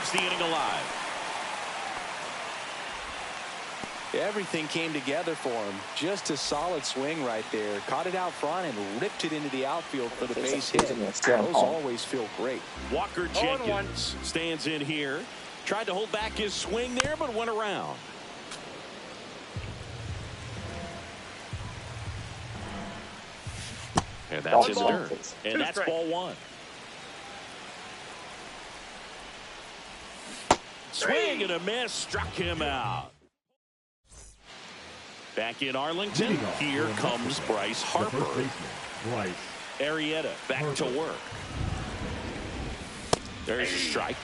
keeps the inning alive. Everything came together for him. Just a solid swing right there. Caught it out front and ripped it into the outfield for the base hit. Those always feel great. Walker Jenkins stands in here. Tried to hold back his swing there, but went around. And that's his turn. And that's ball one. Swing and a miss. Struck him out. Back in Arlington, here comes Bryce Harper. Arrieta back to work. There's a strike.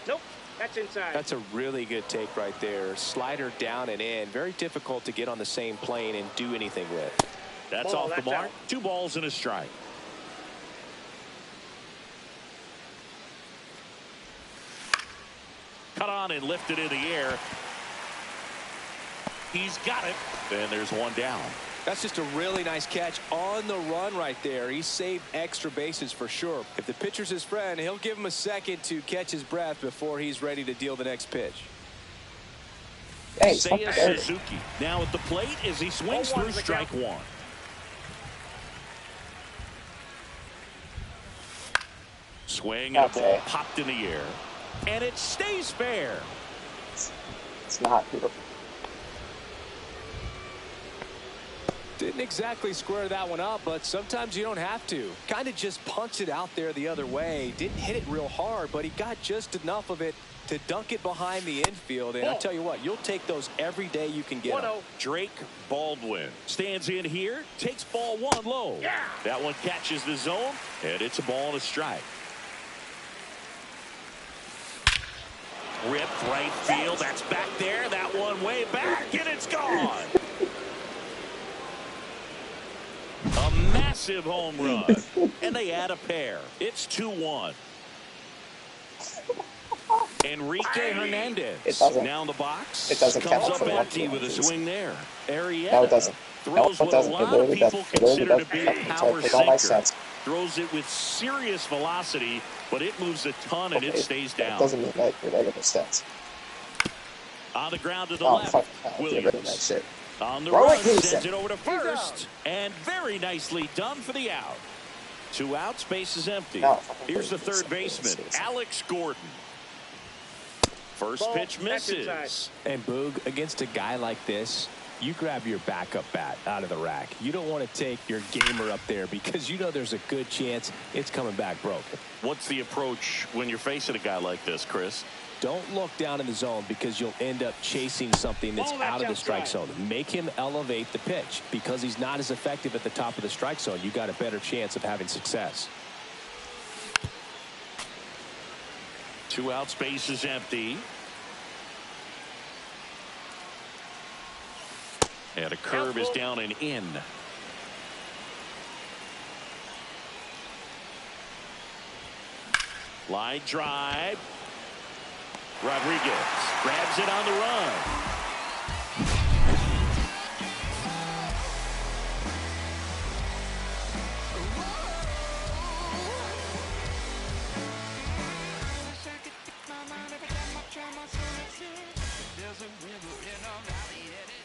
Nope, that's inside. That's a really good take right there. Slider down and in. Very difficult to get on the same plane and do anything with. That's off the mark. 2 balls and a strike. Cut on and lifted in the air. He's got it. And there's one down. That's just a really nice catch on the run right there. He saved extra bases for sure. If the pitcher's his friend, he'll give him a second to catch his breath before he's ready to deal the next pitch. Hey, Seiya Suzuki now at the plate as he swings through strike one. Swing and a ball popped in the air. And it stays fair. It's not beautiful. Didn't exactly square that one up, but sometimes you don't have to. Kind of just punched it out there the other way. Didn't hit it real hard, but he got just enough of it to dunk it behind the infield. And I'll tell you what, you'll take those every day you can get them. Drake Baldwin stands in here, takes ball one low. That one catches the zone, and it's a ball and a strike. Ripped right field. That's back there. That one way back, and it's gone. A massive home run, and they add a pair. It's 2-1. Enrique Hernandez now in the box. It doesn't comes count up empty with a swing there. Arrieta No, it doesn't. throws what a lot of people consider to be a power sinker. Sense. Throws it with serious velocity, but it moves a ton and it stays down. It doesn't mean that your negative stats. On the ground to the left, Williams. On the run, sends it over to first, and very nicely done for the out. 2 outs, base is empty. Here's the third baseman, Alex Gordon. First pitch misses. And Boog, against a guy like this, you grab your backup bat out of the rack. You don't want to take your gamer up there because you know there's a good chance it's coming back broken. What's the approach when you're facing a guy like this, Chris? Don't look down in the zone because you'll end up chasing something that's out of the strike zone. Make him elevate the pitch because he's not as effective at the top of the strike zone. You got a better chance of having success. 2 outs, base is empty. And a curve is down and in. Line drive. Rodriguez grabs it on the run.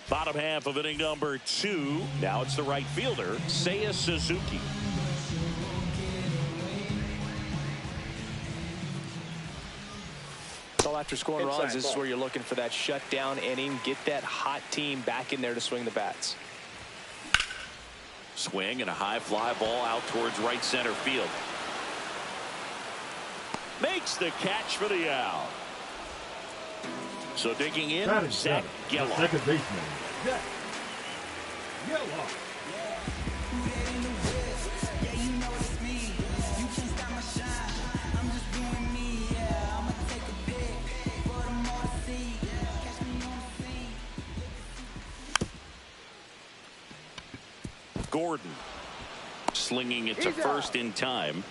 Bottom half of inning number 2. Now it's the right fielder, Seiya Suzuki. So after scoring runs, this is where you're looking for that shutdown inning. Get that hot team back in there to swing the bats. Swing and a high fly ball out towards right center field. Makes the catch for the out. So digging in, Zach Geloff. Second baseman, Zach Geloff. Gordon slinging it to first in time.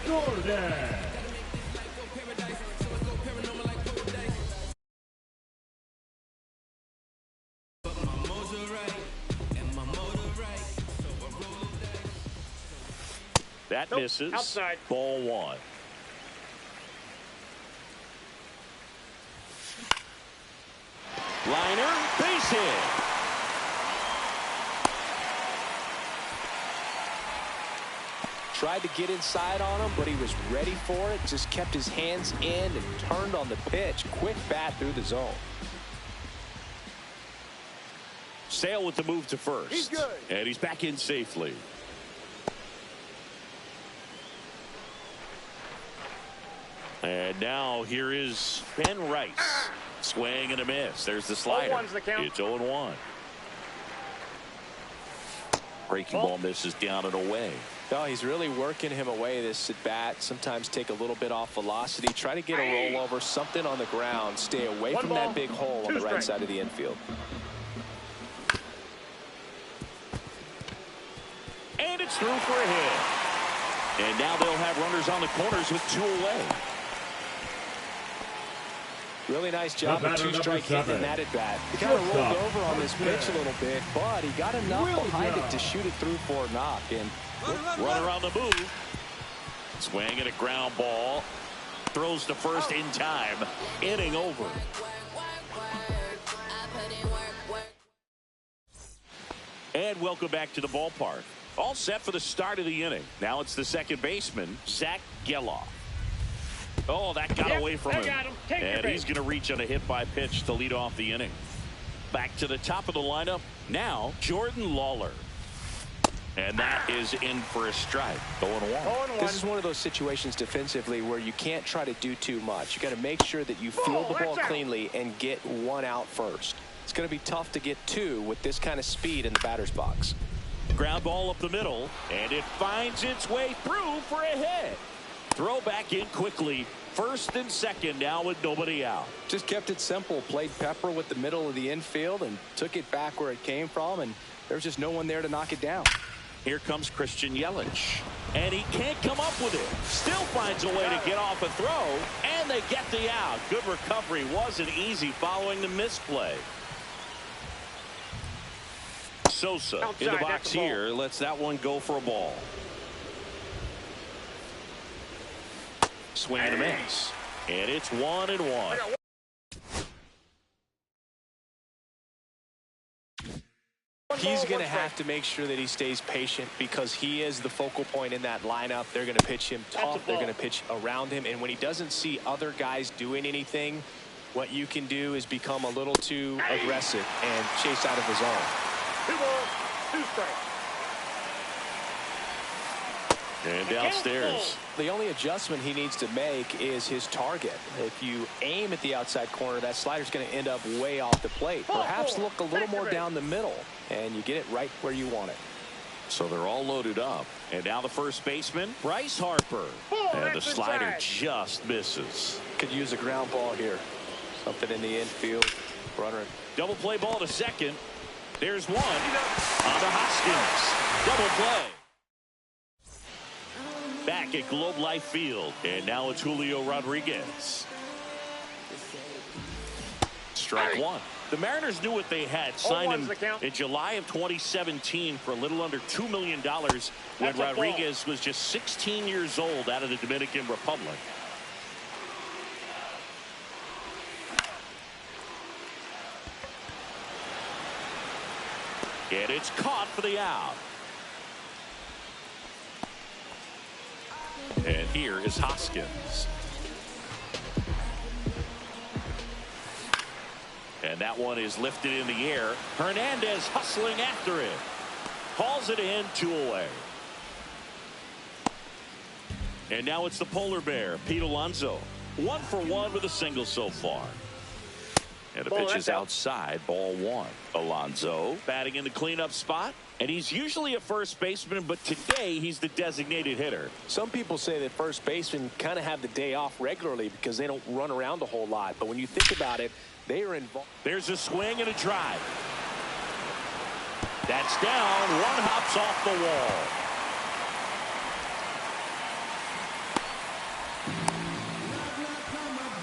Jordan. That misses. Outside. Ball one. Liner, base hit. Tried to get inside on him, but he was ready for it. Just kept his hands in and turned on the pitch. Quick bat through the zone. Sale with the move to first. He's good. And he's back in safely. And now here is Ben Rice. Swing and a miss. There's the slider. 0-1's the count. It's 0-1. Breaking ball misses down and away. No, he's really working him away this at bat. Sometimes take a little bit off velocity. Try to get a rollover, something on the ground. Stay away from that big hole on the right side of the infield. And it's through for a hit. And now they'll have runners on the corners with 2 away. Really nice job of two-strike hitting that at bat. He kind of rolled over on this pitch a little bit, but he got enough behind it to shoot it through for a knock. And runner on the move. Swing and a ground ball. Throws to first in time. Inning over. And welcome back to the ballpark. All set for the start of the inning. Now it's the second baseman, Zach Geloff. Oh, that got away from him. And he's going to reach on a hit by pitch to lead off the inning. Back to the top of the lineup. Now, Jordan Lawler. And that is in for a strike. 0-1. This is one of those situations defensively where you can't try to do too much. You got to make sure that you field the ball cleanly and get one out first. It's going to be tough to get two with this kind of speed in the batter's box. Ground ball up the middle, and it finds its way through for a hit. Throw back in quickly. First and second now with nobody out. Just kept it simple. Played pepper with the middle of the infield and took it back where it came from, and there's just no one there to knock it down. Here comes Christian Yelich, and he can't come up with it. Still finds a way to get off a throw, and they get the out. Good recovery. Wasn't easy following the misplay. Sosa outside, in the box here. Lets that one go for a ball. Swing and a miss. And it's 1-1. He's going to have to make sure that he stays patient because he is the focal point in that lineup. They're going to pitch him tough. They're going to pitch around him. And when he doesn't see other guys doing anything, what you can do is become a little too aggressive and chase out of his zone. 2 balls, 2 strikes. And downstairs. The only adjustment he needs to make is his target. If you aim at the outside corner, that slider's going to end up way off the plate. Perhaps look a little more down the middle, and you get it right where you want it. So they're all loaded up. And now the first baseman, Bryce Harper. And the slider just misses. Could use a ground ball here. Something in the infield. Runner. Double play ball to second. There's one on to Hoskins. Double play. Back at Globe Life Field, and now it's Julio Rodriguez. Strike one. The Mariners knew what they had. Signed him in July of 2017 for a little under $2 million when Rodriguez was just 16 years old out of the Dominican Republic. And it's caught for the out. And here is Hoskins. And that one is lifted in the air. Hernandez hustling after it. Hauls it in, 2 away. And now it's the polar bear, Pete Alonso. 1 for 1 with a single so far. And the pitch is outside, ball one. Alonso batting in the cleanup spot. And he's usually a first baseman, but today he's the designated hitter. Some people say that first basemen kind of have the day off regularly because they don't run around a whole lot. But when you think about it, they are involved. There's a swing and a drive. That's down. One hops off the wall.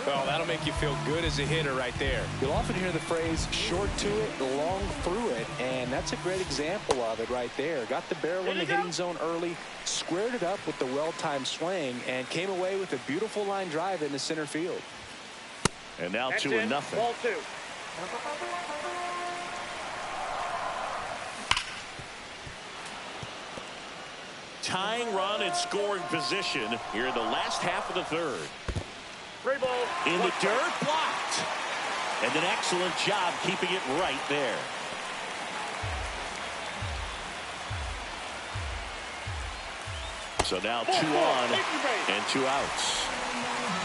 Well, that'll make you feel good as a hitter right there. You'll often hear the phrase short to it, long through it, and that's a great example of it right there. Got the barrel in the hitting zone early, squared it up with the well-timed swing, and came away with a beautiful line drive in the center field. And now 2-0. Ball two. Tying run in scoring position here in the last half of the third. In the dirt, blocked. And an excellent job keeping it right there. So now 2 on and 2 outs.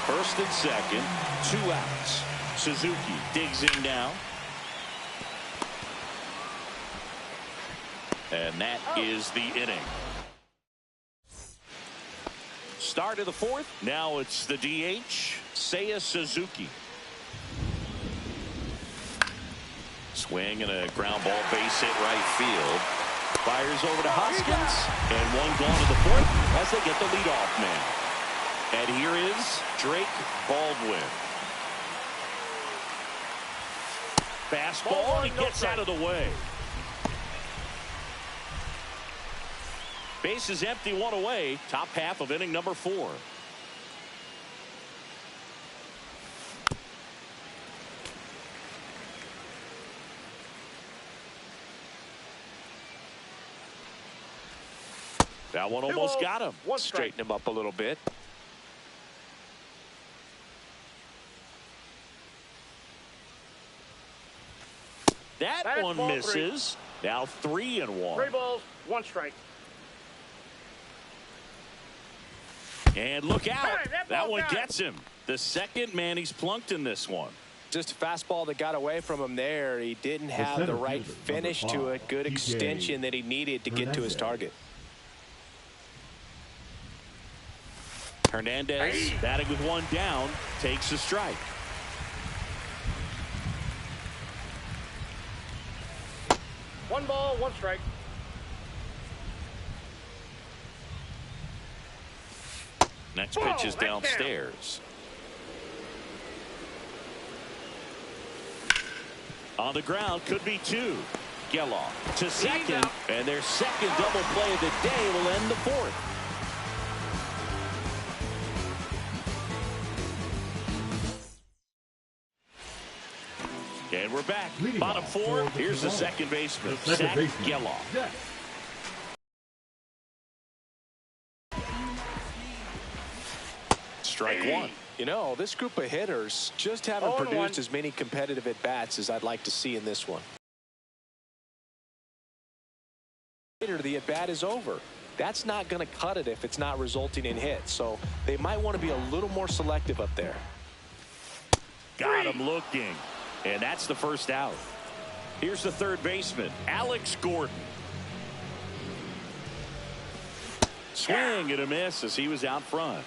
First and second, 2 outs. Suzuki digs in now. And that is the inning. Start of the fourth. Now it's the DH, Seiya Suzuki. Swing and a ground ball, base hit right field. Fires over to Hoskins. And one gone to the fourth as they get the leadoff man. And here is Drake Baldwin. Fastball, and he gets out of the way. Base is empty, 1 away. Top half of inning number 4. That one almost got him. Straighten him up a little bit. That one misses. Now 3-1. 3 balls, 1 strike. And look out. That one gets him. The second man he's plunked in this one. Just a fastball that got away from him there. He didn't have the right finish to it. Good extension that he needed to get to his target. Hernandez batting with 1 down, takes a strike. One ball, 1 strike. Next pitch is downstairs. On the ground, could be 2. Geloff to second, and their second double play of the day will end the fourth. And we're back. Bottom 4. Here's the second baseman, Zach Geloff. Strike 1. You know, this group of hitters just haven't produced as many competitive at-bats as I'd like to see in this one. Later, the at-bat is over. That's not going to cut it if it's not resulting in hits. So they might want to be a little more selective up there. Got him looking. And that's the first out. Here's the third baseman, Alex Gordon. Swing and a miss as he was out front.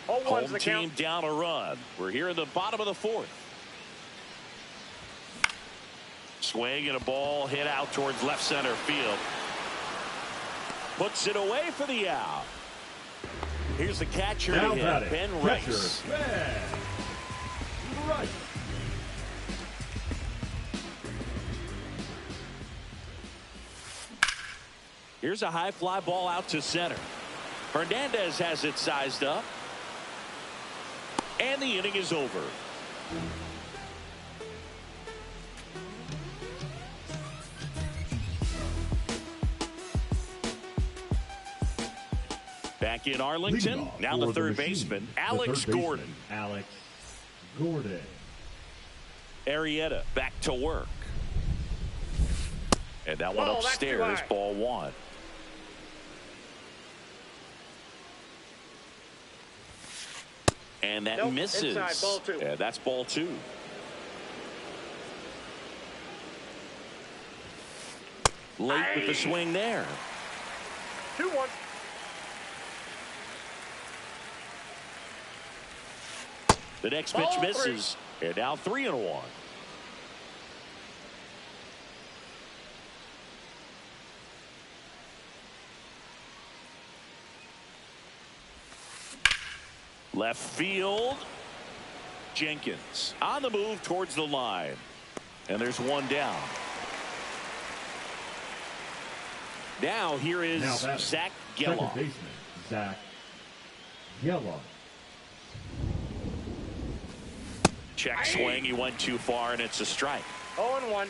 Home team down a run. We're here in the bottom of the fourth. Swing and a ball hit out towards left center field. Puts it away for the out. Here's the catcher to hit, Ben Rice. Here's a high fly ball out to center. Hernandez has it sized up. And the inning is over. Back in Arlington, now the third baseman, Alex Gordon. Alex Gordon. Arrieta back to work. And that one upstairs, ball 1. And that misses. Inside, ball 2. Yeah, that's ball 2. Late with the swing there. 2-1. The next pitch misses. And now 3-1. Left field. Jenkins on the move towards the line. And there's one down. Now here is Zach Geloff. Baseman, Zach Geloff. Check swing. He went too far, and it's a strike. 0-1.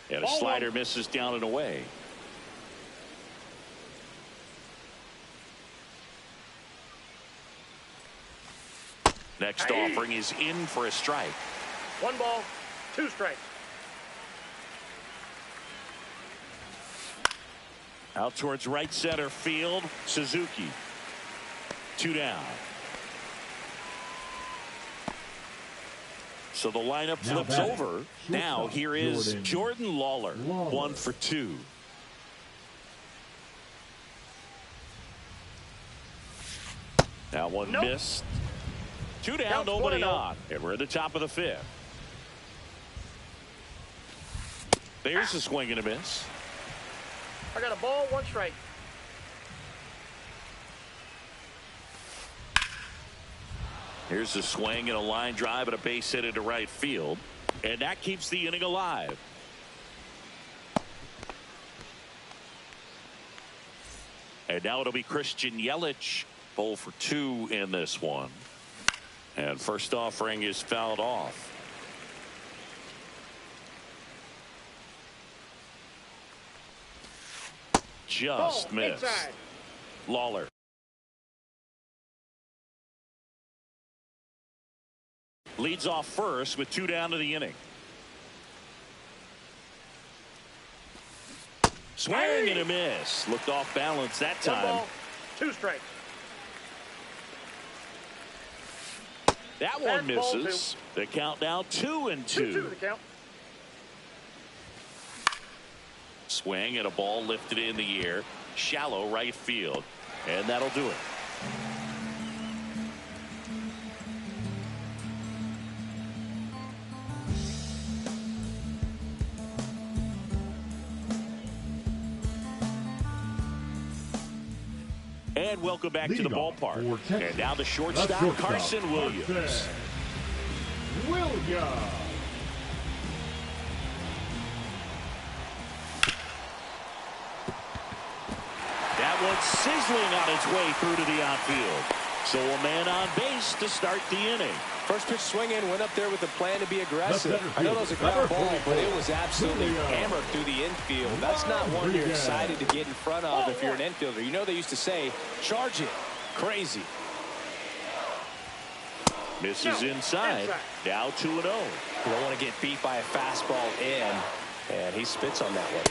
And a slider misses down and away. Next offering is in for a strike. 1 ball, 2 strikes. Out towards right center field. Suzuki. 2 down. So the lineup flips over. Now here is Jordan Lawler. 1 for 2. Now one missed. 2 down, nobody on. And we're at the top of the 5th. There's a swing and a miss. I got a ball, 1 strike. Here's a swing and a line drive and a base hit into right field. And that keeps the inning alive. And now it'll be Christian Yelich. 0 for 2 in this one. And first offering is fouled off. Just missed. Inside. Lawler. Leads off first with 2 down to the inning. Swing and a miss. Looked off balance that time. 1 ball, 2 strikes. That one misses. The count now 2-2. 2-2 the count. Swing and a ball lifted in the air. Shallow right field. And that'll do it. And welcome back to the ballpark. And now the shortstop, Carson Williams. That one's sizzling on its way through to the outfield. So a man on base to start the inning. First pitch swinging, went up there with the plan to be aggressive. I know that was a ground ball, but it was absolutely hammered through the infield. That's not one you're excited to get in front of if you're an infielder. You know they used to say, charge it. Crazy. Misses inside. Now 2-0. You don't want to get beat by a fastball in, and he spits on that one.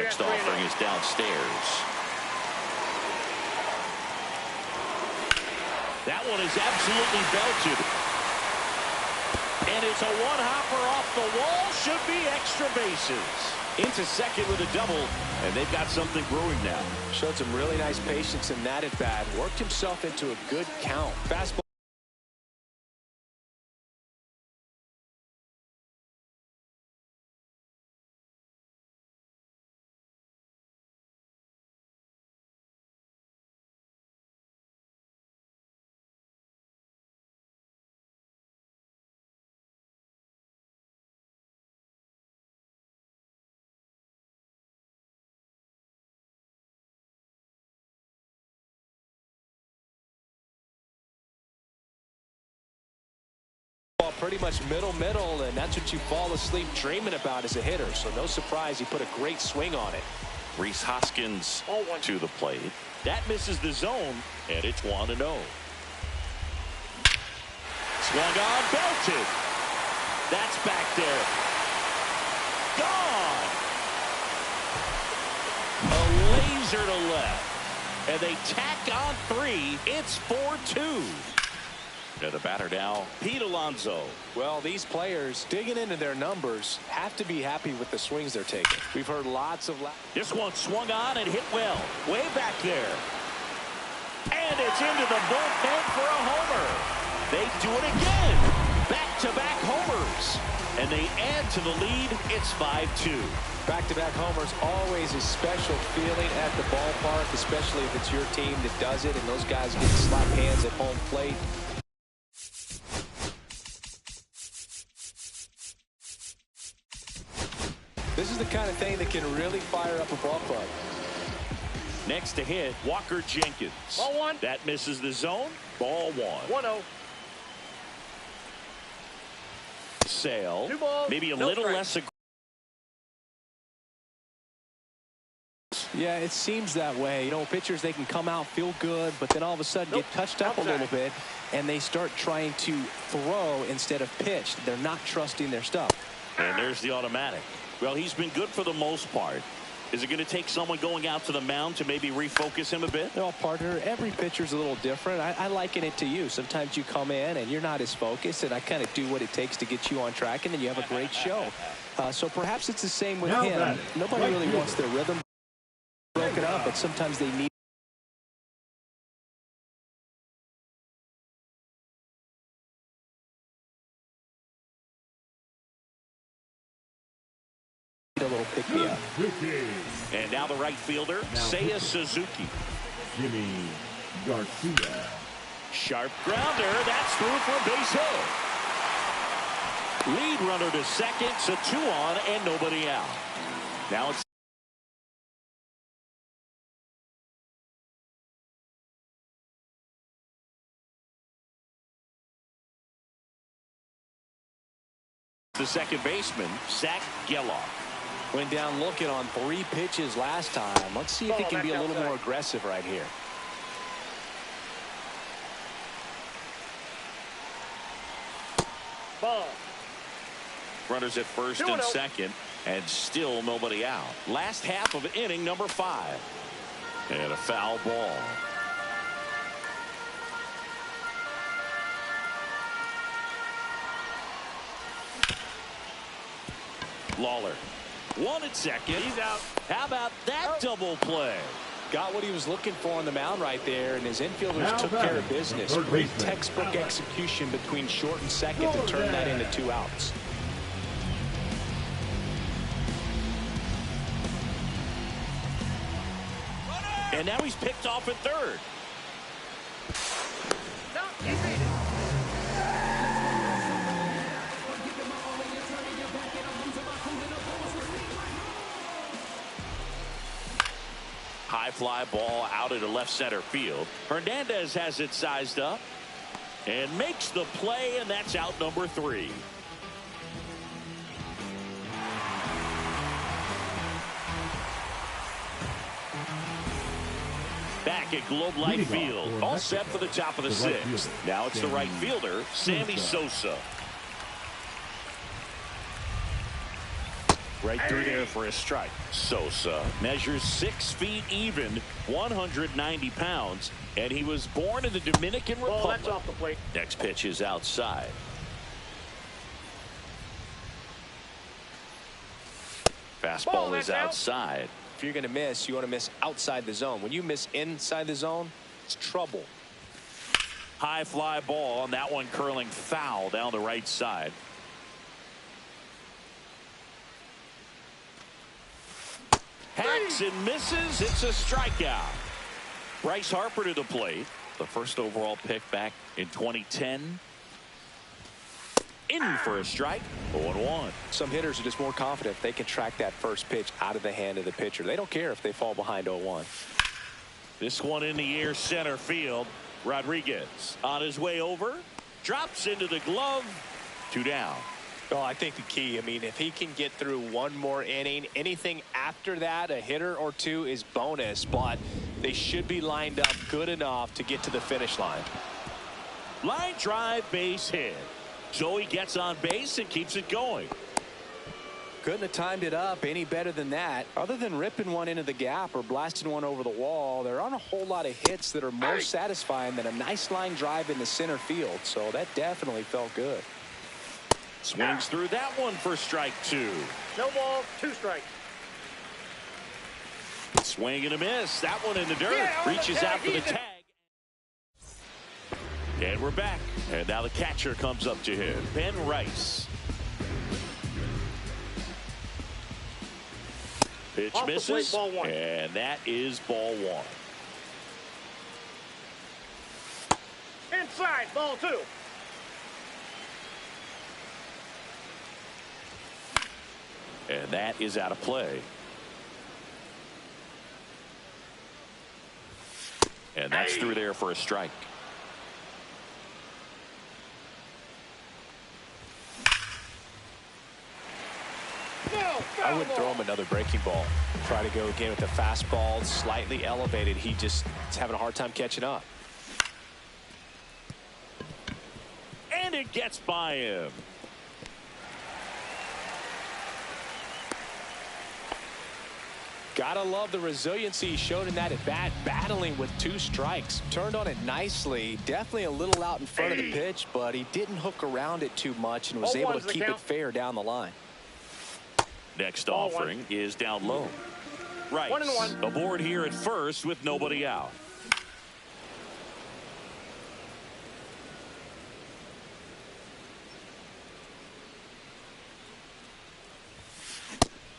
Next offering is downstairs. That one is absolutely belted. And it's a one-hopper off the wall. Should be extra bases. Into second with a double. And they've got something brewing now. Showed some really nice patience in that at bat. Worked himself into a good count. Fastball. Pretty much middle, and that's what you fall asleep dreaming about as a hitter. So no surprise he put a great swing on it. Rhys Hoskins to the plate. That misses the zone, and it's 1-0. Swung on, belted. That's back there. Gone. A laser to left. And they tack on 3. It's 4-2. And the batter now, Pete Alonso. Well, these players digging into their numbers have to be happy with the swings they're taking. We've heard lots of. This one swung on and hit well, way back there. And it's into the bullpen for a homer. They do it again. Back-to-back homers. And they add to the lead. It's 5-2. Back-to-back homers, always a special feeling at the ballpark, especially if it's your team that does it and those guys get to slap hands at home plate. This is the kind of thing that can really fire up a ball club. Next to hit, Walker Jenkins. Ball one. That misses the zone. Ball one. 1-0. Sale. 2 balls, Maybe a no little strike. less aggressive. Yeah, it seems that way. You know, pitchers, they can come out, feel good, but then all of a sudden get touched up a little bit, and they start trying to throw instead of pitch. They're not trusting their stuff. And there's the automatic. Well, he's been good for the most part. Is it going to take someone going out to the mound to maybe refocus him a bit? Well, partner, every pitcher's a little different. I liken it to you. Sometimes you come in and you're not as focused, and I kind of do what it takes to get you on track, and then you have a great show. So perhaps it's the same with him. Nobody really wants their rhythm broken up, but sometimes they need a little pick-me-up. And now the right fielder, Seiya Suzuki. Jimmy Garcia. Sharp grounder. That's through for a base hit. Lead runner to second, so 2 on and nobody out. Now it's the second baseman, Zach Geloff. Went down looking on 3 pitches last time. Let's see if he can be a little more aggressive right here. Ball. Runners at first and second, and still nobody out. Last half of inning number 5. And a foul ball. Lawler. 1 at second. He's out. How about that double play? Got what he was looking for on the mound right there, and his infielders took care of business. Great textbook execution between short and second to turn that into 2 outs. And now he's picked off at third. No, he beat it. High fly ball out into left center field. Hernandez has it sized up and makes the play, and that's out number 3. Back at Globe Life Field, all set for the top of the 6th. Now it's the right fielder, Sammy Sosa. Right through there for a strike. Sosa measures 6 feet even, 190 pounds, and he was born in the Dominican Republic. Ball, that's off the plate. Next pitch is outside. Fastball is outside. If you're going to miss, you want to miss outside the zone. When you miss inside the zone, it's trouble. High fly ball, and that one curling foul down the right side. Hacks and misses. It's a strikeout. Bryce Harper to the plate. The first overall pick back in 2010. In for a strike. 0-1. Some hitters are just more confident if they can track that first pitch out of the hand of the pitcher. They don't care if they fall behind 0-1. This one in the air center field. Rodriguez on his way over. Drops into the glove. 2 down. Well, I think the key, I mean, if he can get through one more inning, anything after that, a hitter or 2 is bonus, but they should be lined up good enough to get to the finish line. Line drive, base hit. So he gets on base and keeps it going. Couldn't have timed it up any better than that. Other than ripping one into the gap or blasting one over the wall, there aren't a whole lot of hits that are more satisfying than a nice line drive in the center field. So that definitely felt good. Swings through that one for strike 2. No ball, 2 strikes. Swing and a miss. That one in the dirt. Reaches out for the tag. And we're back. And now the catcher comes up to him. Ben Rice. Pitch misses. Ball 1. And that is ball 1. Inside, ball 2. And that is out of play. And that's through there for a strike. I wouldn't throw him another breaking ball. Try to go again with the fastball, slightly elevated. He just is having a hard time catching up. And it gets by him. Gotta love the resiliency he showed in that at bat, battling with 2 strikes. Turned on it nicely. Definitely a little out in front of the pitch, but he didn't hook around it too much and was able to keep it fair down the line. Next offering is down low. Right. 1-1. Aboard here at first with nobody out.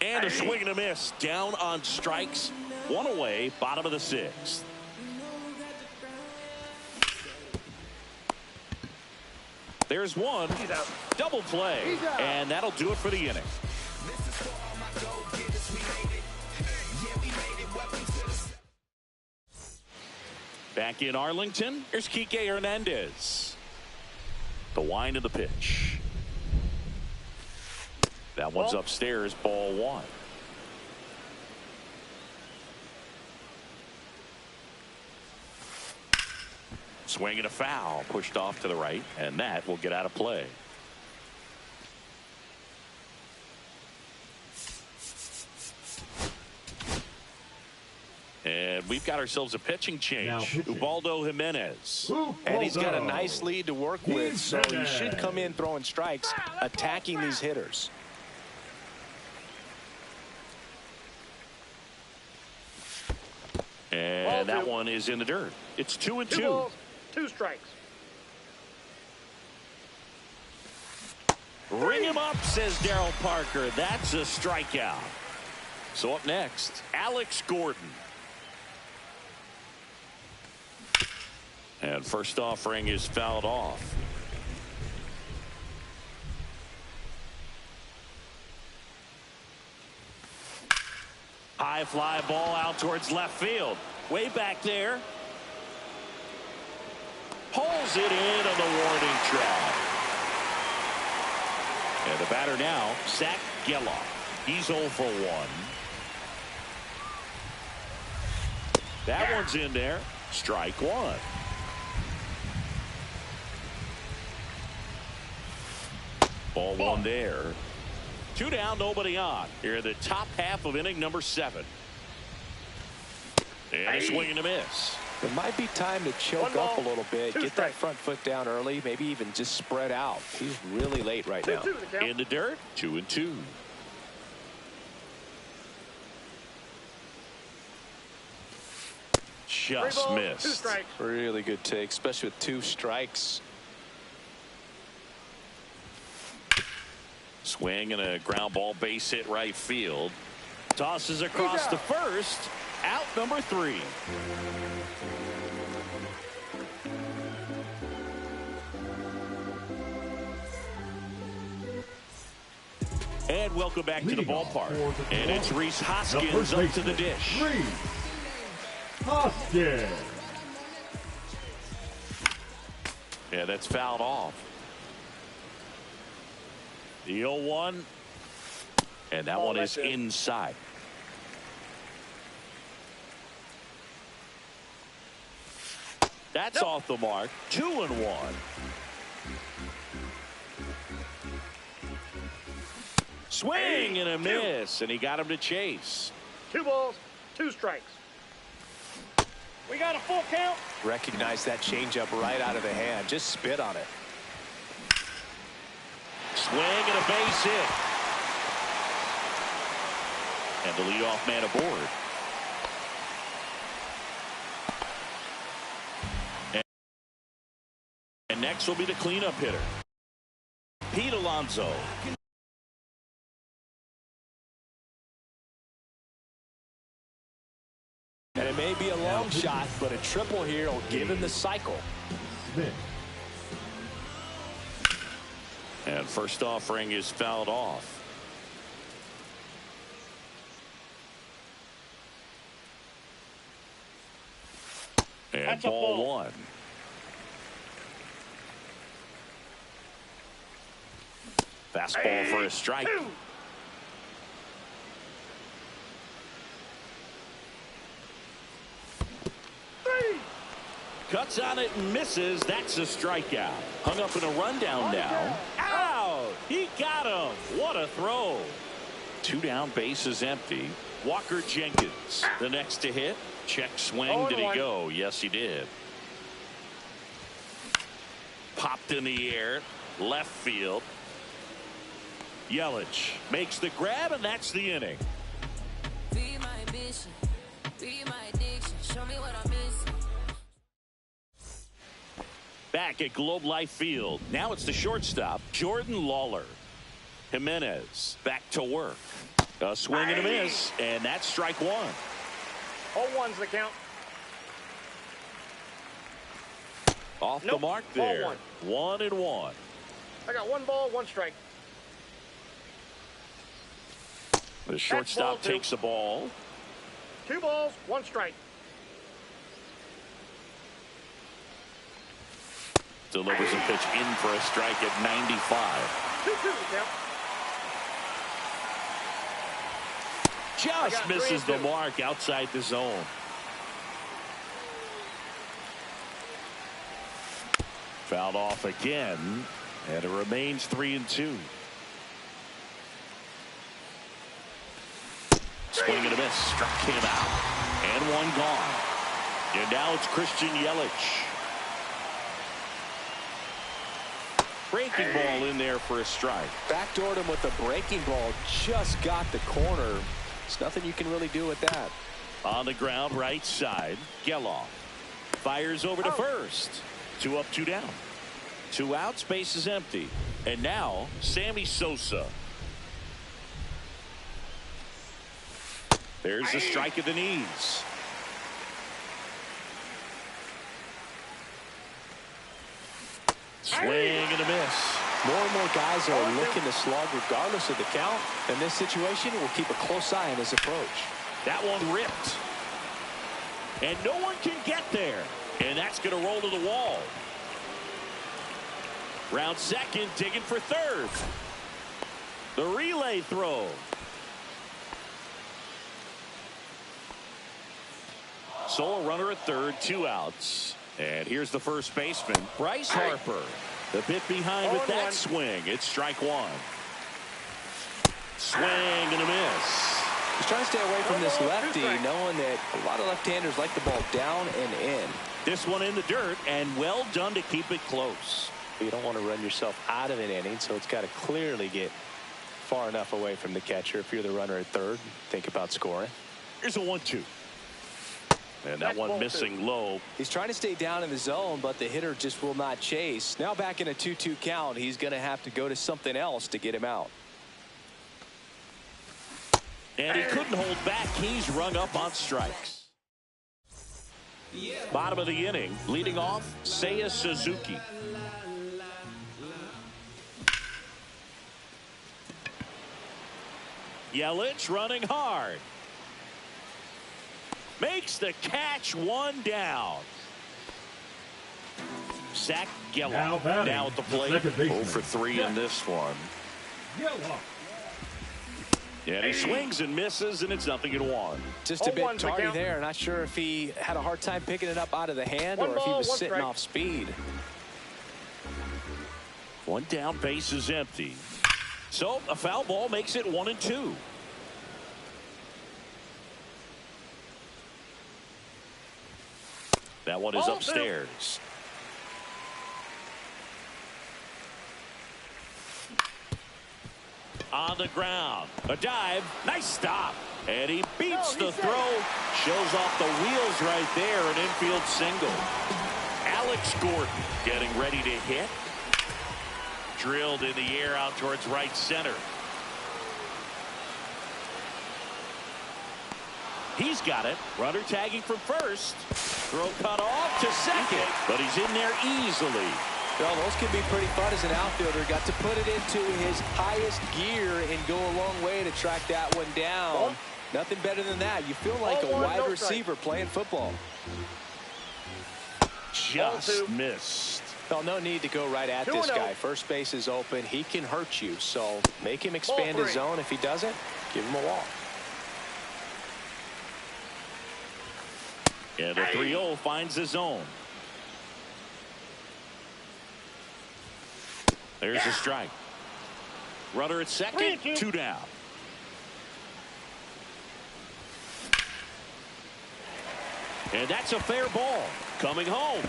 And a swing and a miss. Down on strikes. 1 away. Bottom of the 6th. There's one. Double play. And that'll do it for the inning. Back in Arlington, here's Kike Hernandez. The wind of the pitch. That one's upstairs, ball 1. Swing and a foul, pushed off to the right, and that will get out of play. And we've got ourselves a pitching change. Ubaldo Jimenez. And he's got a nice lead to work with, so he should come in throwing strikes, attacking these hitters. And that one is in the dirt. It's 2-2. 2 balls, 2 strikes. Ring him up, says Darryl Parker. That's a strikeout. So up next, Alex Gordon. And first offering is fouled off. High fly ball out towards left field. Way back there. Pulls it in on the warning track. And the batter now, Zach Geloff. He's 0 for 1. That one's in there. Strike 1. Ball 1 there. 2 down, nobody on. Here in the top half of inning number 7. And a swing and a miss. It might be time to choke up a little bit. Get that front foot down early. Maybe even just spread out. He's really late right now. In the dirt, 2-2. Just missed. Really good take, especially with 2 strikes. Swing and a ground ball, base hit right field. Tosses across the first. Out number 3. And welcome back to the ballpark. And it's Rhys Hoskins up to the dish. Hoskins. Yeah, that's fouled off. The 0-1. And that one is inside. That's off the mark. 2-1. Swing and a miss, and he got him to chase. 2 balls, 2 strikes. We got a full count. Recognize that changeup right out of the hand. Just spit on it. Swing and a base hit. And the leadoff man aboard. And next will be the cleanup hitter, Pete Alonso. And it may be a long shot, but a triple here will give him the cycle. Smith. And first offering is fouled off. And That's a ball ball. 1. Fastball for a strike. 2. Cuts on it and misses. That's a strikeout. Hung up in a rundown now. Out! He got him. What a throw. 2 down, bases empty. Walker Jenkins, the next to hit. Check swing. Did he go? Yes, he did. Popped in the air. Left field. Yelich makes the grab, and that's the inning. Be my ambition. Be my addiction. Show me what I'm missing. Back at Globe Life Field. Now it's the shortstop, Jordan Lawler. Jimenez back to work. A swing and a miss, and that's strike 1. 0-1's the count. Off the Nope. mark Ball there. 1-1. I got 1 ball, 1 strike. The shortstop ball 2. takes the ball. 2 balls, 1 strike. Delivers a pitch in for a strike at 95. 2-2 the count. Just misses the mark outside the zone. Fouled off again, and it remains 3-2. Swing and a miss, struck him out, and 1 gone. And now it's Christian Yelich. Breaking ball in there for a strike. Backdoored him with a breaking ball. Just got the corner. There's nothing you can really do with that. On the ground, right side. Geloff fires over to first. 2 up, 2 down. 2 outs, base is empty. And now, Sammy Sosa. There's a strike at the knees. Swing and a miss. More and more guys are looking to slug regardless of the count. In this situation, we'll keep a close eye on his approach. That one ripped. And no one can get there. And that's going to roll to the wall. Round second, digging for third. The relay throw. Sole runner at third, 2 outs. And here's the first baseman, Bryce Harper. The bit behind with that swing. It's strike 1. Swing and a miss. He's trying to stay away from this lefty, knowing that a lot of left-handers like the ball down and in. This one in the dirt, and well done to keep it close. You don't want to run yourself out of an inning, so it's got to clearly get far enough away from the catcher. If you're the runner at third, think about scoring. Here's a 1-2. And that one missing low. He's trying to stay down in the zone, but the hitter just will not chase. Now back in a 2-2 count, he's going to have to go to something else to get him out. And he couldn't hold back. He's rung up on strikes. Bottom of the inning, leading off, Seiya Suzuki. Yelich running hard. Makes the catch, 1 down. Zach Geloff now at the plate. 0 for 3 in this one. And he swings and misses, and it's 0-1. Just a bit tardy there. Not sure if he had a hard time picking it up out of the hand or if he was sitting off speed. 1 down, base is empty. So a foul ball makes it 1-2. That one is upstairs. On the ground. A dive. Nice stop. And he beats the throw. Shows off the wheels right there. An infield single. Alex Gordon getting ready to hit. Drilled in the air out towards right center. He's got it. Runner tagging from first. Throw cut off to second. But he's in there easily. Well, those can be pretty fun as an outfielder. Got to put it into his highest gear and go a long way to track that one down. Nothing better than that. You feel like a wide receiver playing football. Just missed. Well, no need to go right at this guy. First base is open. He can hurt you. So make him expand his zone. If he doesn't, give him a walk. And the 3-0 finds the zone. There's a strike. Runner at second, 2 down. And that's a fair ball. Coming home.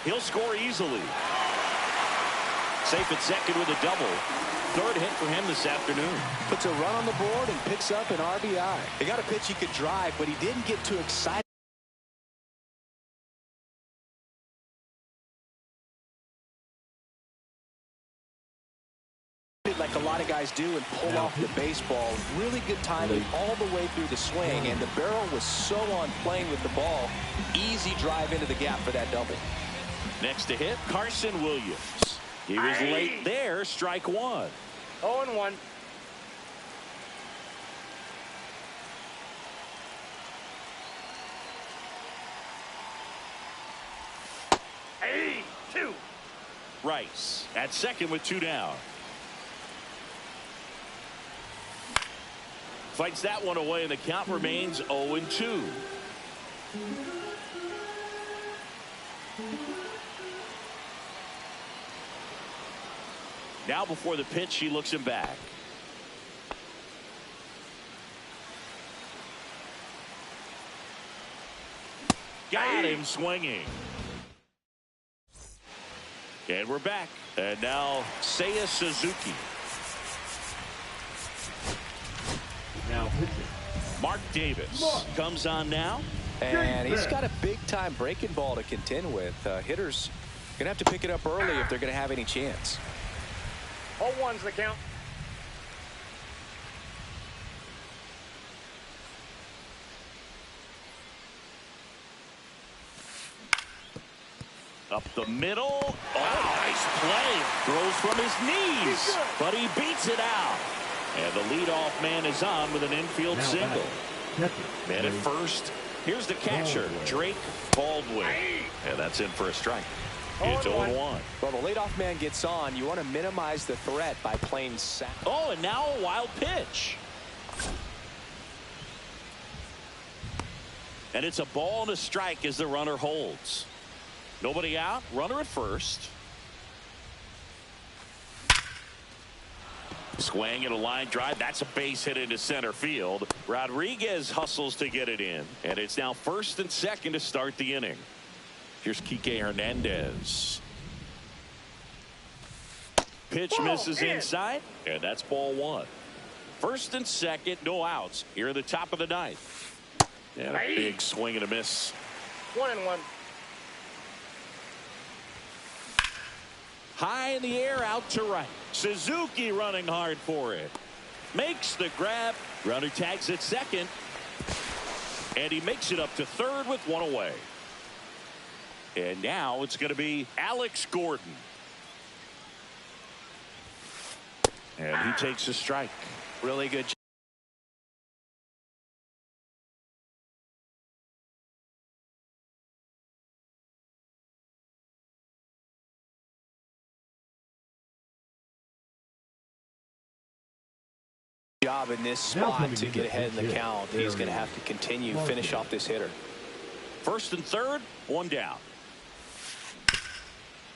He'll score easily. Safe at second with a double. Third hit for him this afternoon. Puts a run on the board and picks up an RBI. He got a pitch he could drive, but he didn't get too excited. Like a lot of guys do and pull off the baseball. Really good timing all the way through the swing, and the barrel was so on plane with the ball. Easy drive into the gap for that double. Next to hit, Carson Williams. He was late there. Strike one. 0-1. Hey, 2. Rice at second with 2 down. Fights that one away, and the count remains 0-2. Now before the pitch, he looks him back. Got him swinging. And we're back. And now Seiya Suzuki. Now pitching. Mark Davis comes on now. And he's got a big-time breaking ball to contend with. Hitters going to have to pick it up early if they're going to have any chance. 0-1's the count. Up the middle. Oh, nice play. Throws from his knees, but he beats it out. And the leadoff man is on with an infield single. Man at first. Here's the catcher, Drake Baldwin. And that's in for a strike. It's 0-1. Well, the leadoff man gets on. You want to minimize the threat by playing sound. Oh, and now a wild pitch. And it's a ball and a strike as the runner holds. Nobody out. Runner at first. Swing and a line drive. That's a base hit into center field. Rodriguez hustles to get it in. And it's now first and second to start the inning. Here's Kike Hernandez. Pitch misses inside. And that's ball one. First and second, no outs. Here in the top of the ninth. And a big swing and a miss. 1-1. High in the air, out to right. Suzuki running hard for it. Makes the grab. Runner tags at second. And he makes it up to third with one away. And now it's going to be Alex Gordon. And he takes a strike. Really good job in this spot to get ahead in the count. He's going to have to continue finish off this hitter. First and third, one down.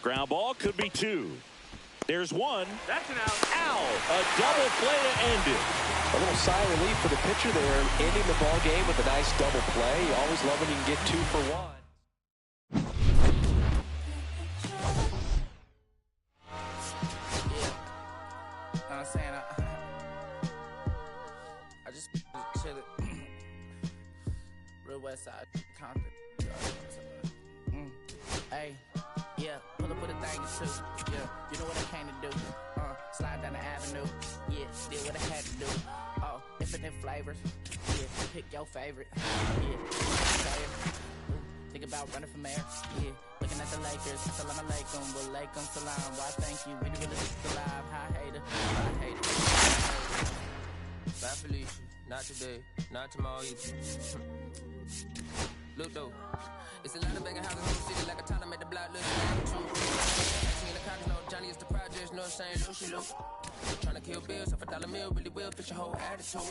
Ground ball, could be two. There's one. That's an out. Out. A double play to end it. A little sigh of relief for the pitcher there, ending the ball game with a nice double play. You always love when you can get 2 for 1. I'm saying? I just chillin'. Real West Side, Compton. Hey, yeah, pull up with a thing or two. Yeah, you know what I came to do. Slide down the avenue. Yeah, did what I had to do. Oh, infinite flavors. Yeah, pick your favorite. Yeah, think about running for mayor. Yeah, looking at the Lakers. Assalamu alaikum, walaikum salam. Why thank you? We do this alive. Hi hater, I hate it. Bye Felicia, not today, not tomorrow either. Look though, it's a lot of begging houses in the city like a town at the block. Look, in the cockers, no Johnny is the projects, no saying Lucy Luke. Trying to kill bills off $1 meal, really will fit your whole attitude.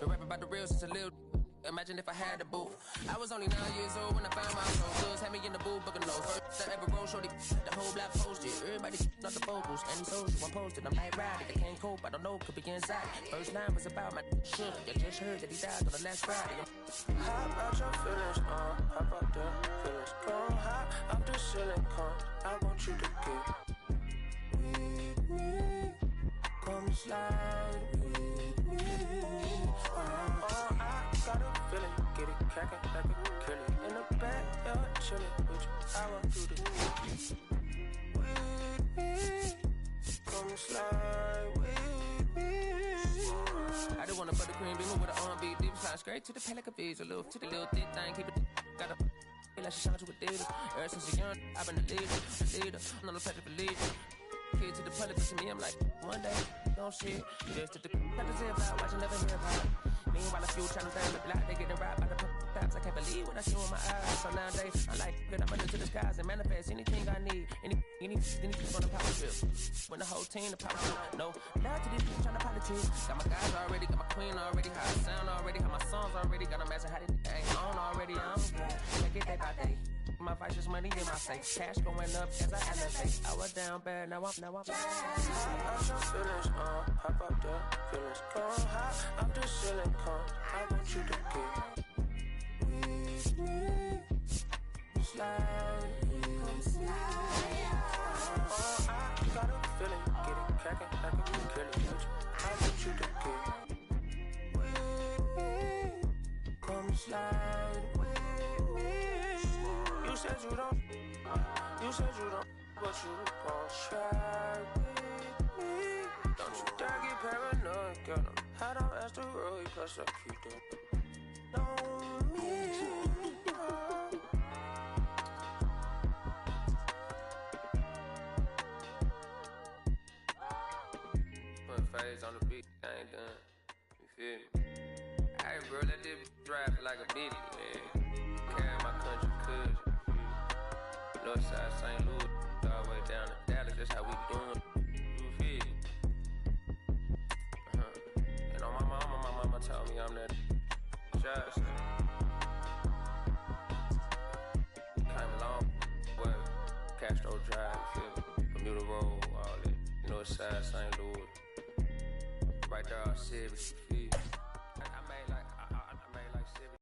Been rapping about the real since a little. Imagine if I had a boo. I was only 9 years old when I found my soul. Goods had me in the booth, booking no first I ever rolled, shorty. The whole block posted. Everybody not the vocals. Any social, I'm posted. I'm night riding. I can't cope. I don't know. Could be inside. First line was about my shook. You just heard that he died on the last Friday. How about your feelings? How about the feelings? Come high up the ceiling. Come. I want you to get with me. Come slide with me. I got a feeling, get it crackin' like a killing. In the backyard, chillin' with you. I want you to with me. Come slide with me. I just want a buttercream beamer with an R&B deep slide straight to the pay like a bees. A little to the little thick thing, keep it. Got a feel like she shot you with Adidas. Ever since you're young, I've been a leader. I'm not a pleasure for leader. Kid to the public, to me, I'm like, one day, don't shit. Just to the zip out, watch you never hear about it. Meanwhile, a few trying to down the block, they getting robbed by the cops. I can't believe what I see with my eyes. So nowadays, I like good, I'm under to the skies and manifest anything I need. Anything on the power trip. When the whole team, the power trip. No, now to these people trying to politics. Got my guys already, got my queen already, how I sound already, how my songs already. Got them asking how they ain't on already. Can't get day by day. My vice is money in my safe. Cash going up as I elevate. I was down bad, now I'm. How about your feelings, how about the feelings? Come high up the ceiling, come. I want you to get with me. Slide, come slide. I got a feeling, get it crackin' like a killing. I want you to get with me. Come slide with me. You said you don't, but you gon' try with me. Don't you dare get paranoid, girl. I don't ask the road, plus I keep them. Know me. Put phase on the beat, I ain't done. You feel me? Hey, bro, let this drive like a bitty, man. Carry my country, cousin. Northside St. Louis, all the way down to Dallas, that's how we doing. You feel me? And on my mama told me I'm that shot, so. Came a long way, Castro Drive, you feel me? Bermuda Road, all that. Northside St. Louis. Right there, all serious, you feel me? I made like 70.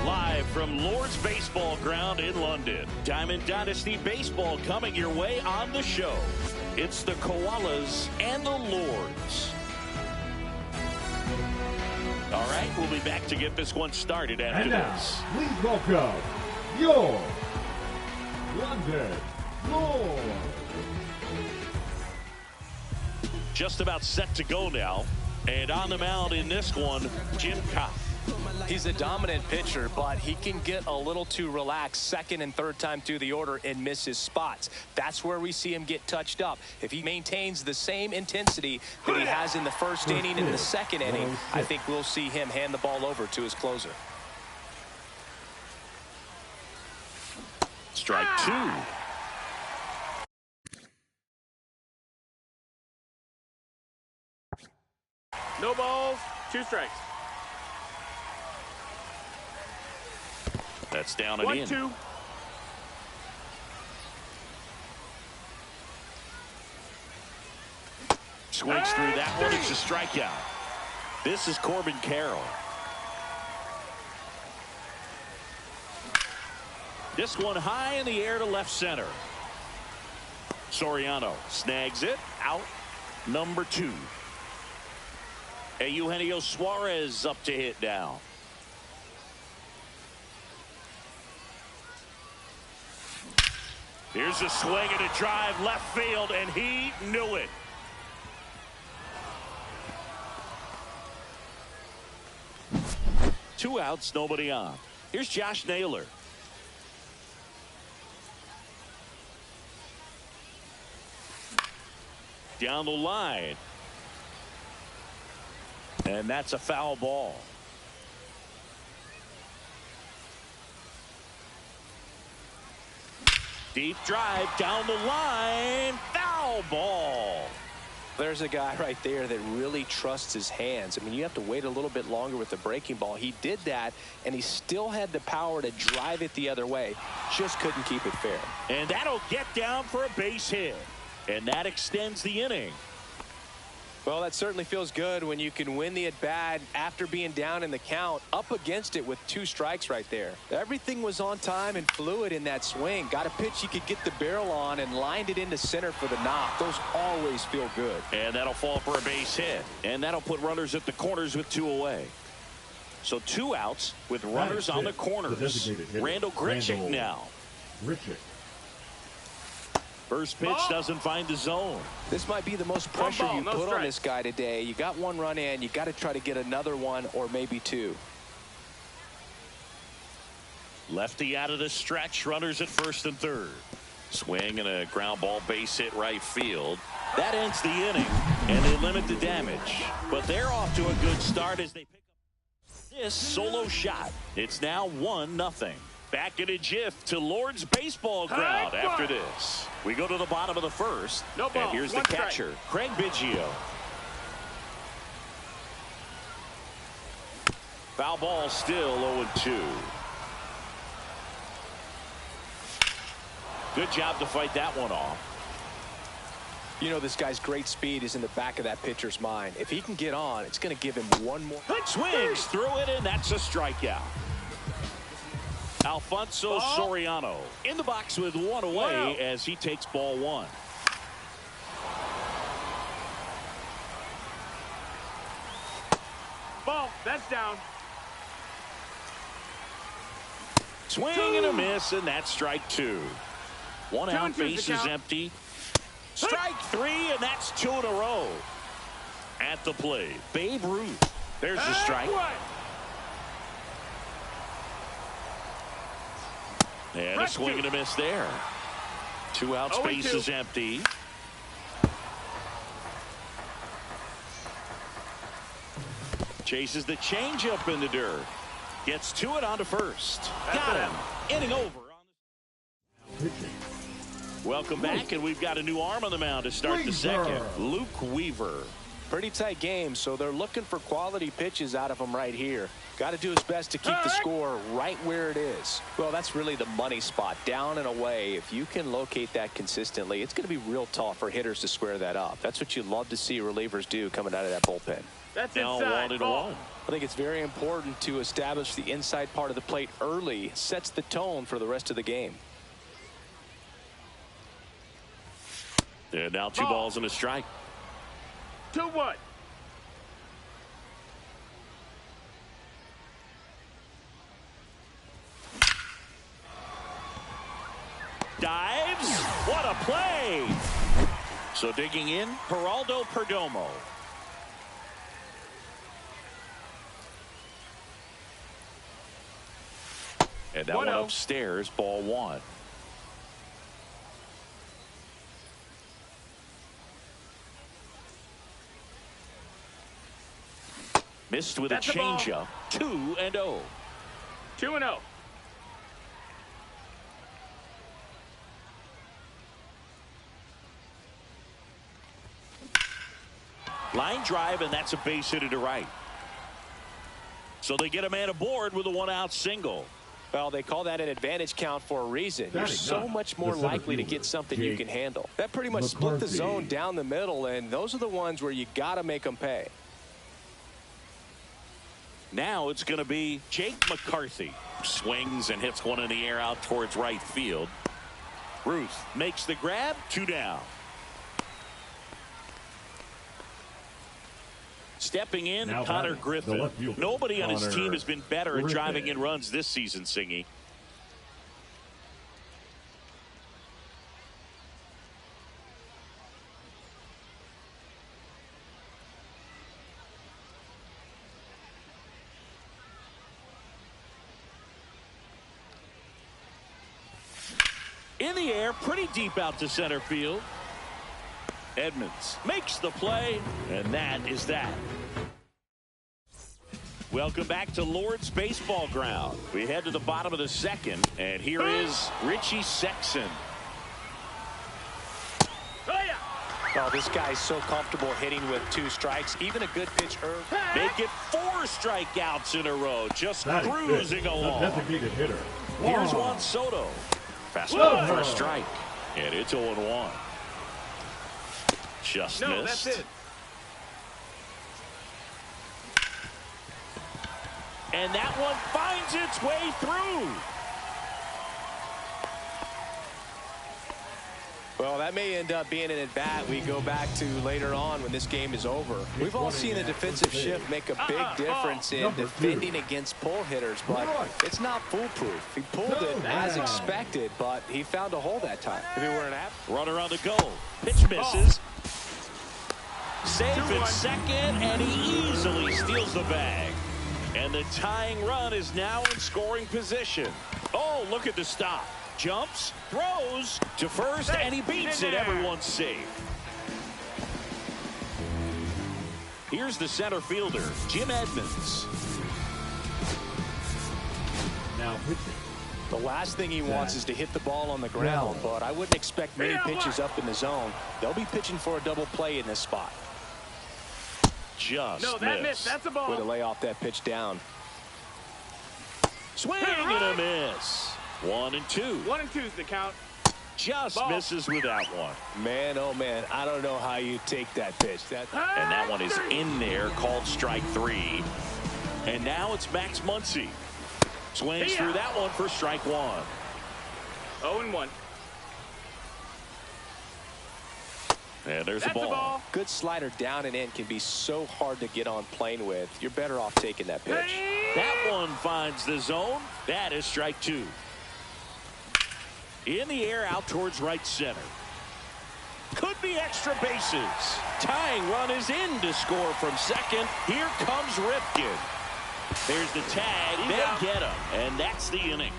Live from Lord's Baseball Ground in London, Diamond Dynasty Baseball coming your way on the show. It's the Koalas and the Lords. All right, we'll be back to get this one started after and now, this. Please welcome your London Lords. Just about set to go now. And on the mound in this one, Jim Kopp. He's a dominant pitcher, but he can get a little too relaxed second and third time through the order and miss his spots. That's where we see him get touched up. If he maintains the same intensity that he has in the first inning and the second inning, I think we'll see him hand the ball over to his closer. Strike two. No balls, 2 strikes. That's down and in. 1-2. Swings through that one. It's a strikeout. This is Corbin Carroll. This one high in the air to left center. Soriano snags it. Out number 2. Eugenio Suarez up to hit now. Here's a swing and a drive left field, and he knew it. Two outs, nobody on. Here's Josh Naylor. Down the line. And that's a foul ball. Deep drive down the line. Foul ball. There's a guy right there that really trusts his hands. I mean, you have to wait a little bit longer with the breaking ball. He did that, and he still had the power to drive it the other way. Just couldn't keep it fair. And that'll get down for a base hit. And that extends the inning. Well, that certainly feels good when you can win the at-bat after being down in the count, up against it with 2 strikes right there. Everything was on time and fluid in that swing. Got a pitch he could get the barrel on and lined it into center for the knock. Those always feel good. And that'll fall for a base hit. And that'll put runners at the corners with 2 away. So 2 outs with runners on the corners. Randall Grichuk now. Grichuk. First pitch doesn't find the zone. This might be the most pressure you put on this guy today. You got 1 run in. You got to try to get another 1 or maybe 2. Lefty out of the stretch. Runners at first and third. Swing and a ground ball base hit right field. That ends the inning, and they limit the damage. But they're off to a good start as they pick up this solo shot. It's now 1-0. Back in a jiff to Lord's baseball ground after this. We go to the bottom of the first. And here's the catcher, Craig Biggio. Foul ball still 0-2. Good job to fight that one off. You know, this guy's great speed is in the back of that pitcher's mind. If he can get on, it's going to give him 1 more. Swings through it, and that's a strikeout. Alfonso Soriano in the box with 1 away as he takes ball 1. Ball, that's down. Swing and a miss, and that's strike 2. 1 out, base is empty. Strike 3, and that's 2 in a row. At the plate, Babe Ruth. There's the strike. And a swing and a miss there. 2 outs, base is empty. Chases the changeup in the dirt. Gets to it onto first. Got him. Inning over. Welcome back, and we've got a new arm on the mound to start the second. Luke Weaver. Pretty tight game, so they're looking for quality pitches out of him right here. Got to do his best to keep the score right where it is. Well, that's really the money spot, down and away. If you can locate that consistently, it's going to be real tough for hitters to square that up. That's what you love to see relievers do coming out of that bullpen. That's now inside. 1-1. I think it's very important to establish the inside part of the plate early. Sets the tone for the rest of the game. And now 2 balls and a strike. 2-1. Dives. What a play. So digging in, Geraldo Perdomo. And that one upstairs, ball 1. Missed with a changeup. 2-0. 2-0. Line drive, and that's a base hit to right. So they get a man aboard with a 1-out single. Well, they call that an advantage count for a reason. You're so much more likely to get something you can handle. That pretty much split the zone down the middle, and those are the ones where you got to make them pay. Now it's going to be Jake McCarthy. Swings and hits one in the air out towards right field. Ruth makes the grab. 2 down. Stepping in, now Connor Griffin. Nobody on his team has been better at driving in runs this season, Singy. In the air, pretty deep out to center field. Edmonds makes the play, and that is that. Welcome back to Lord's Baseball Ground. We head to the bottom of the second, and here is Richie Sexson. Oh, this guy's so comfortable hitting with 2 strikes. Even a good pitch early. Make it 4 strikeouts in a row, just cruising along. Designated hitter. Here's Juan Soto. Fastball for a strike, and it's 0-1. Just missed. That's it. And that one finds its way through. Well, that may end up being an at-bat we go back to later on when this game is over. We've all seen the defensive shift make a big difference in defending against pull hitters, but it's not foolproof. He pulled it as expected, but he found a hole that time. If he were an app, runner on the go. Pitch misses. Safe at second, and he easily steals the bag. And the tying run is now in scoring position. Oh, look at the stop. Jumps, throws to first, and he beats it. Everyone's safe. Here's the center fielder, Jim Edmonds. Now pitching. The last thing he wants is to hit the ball on the ground, but I wouldn't expect many pitches up in the zone. They'll be pitching for a double play in this spot. Just missed. That's a ball. Way to lay off that pitch down. Swing and a miss. 1-2. 1-2's the count. Just misses with that one. Man, oh man, I don't know how you take that pitch. And that one is in there, called strike 3. And now it's Max Muncy. Swings through that one for strike 1. 0-1. And there's the ball. Good slider down and in can be so hard to get on plane with. You're better off taking that pitch. That one finds the zone. That is strike 2. In the air out towards right center. Could be extra bases. Tying run is in to score from second. Here comes Ripken. There's the tag. They get him. And that's the inning.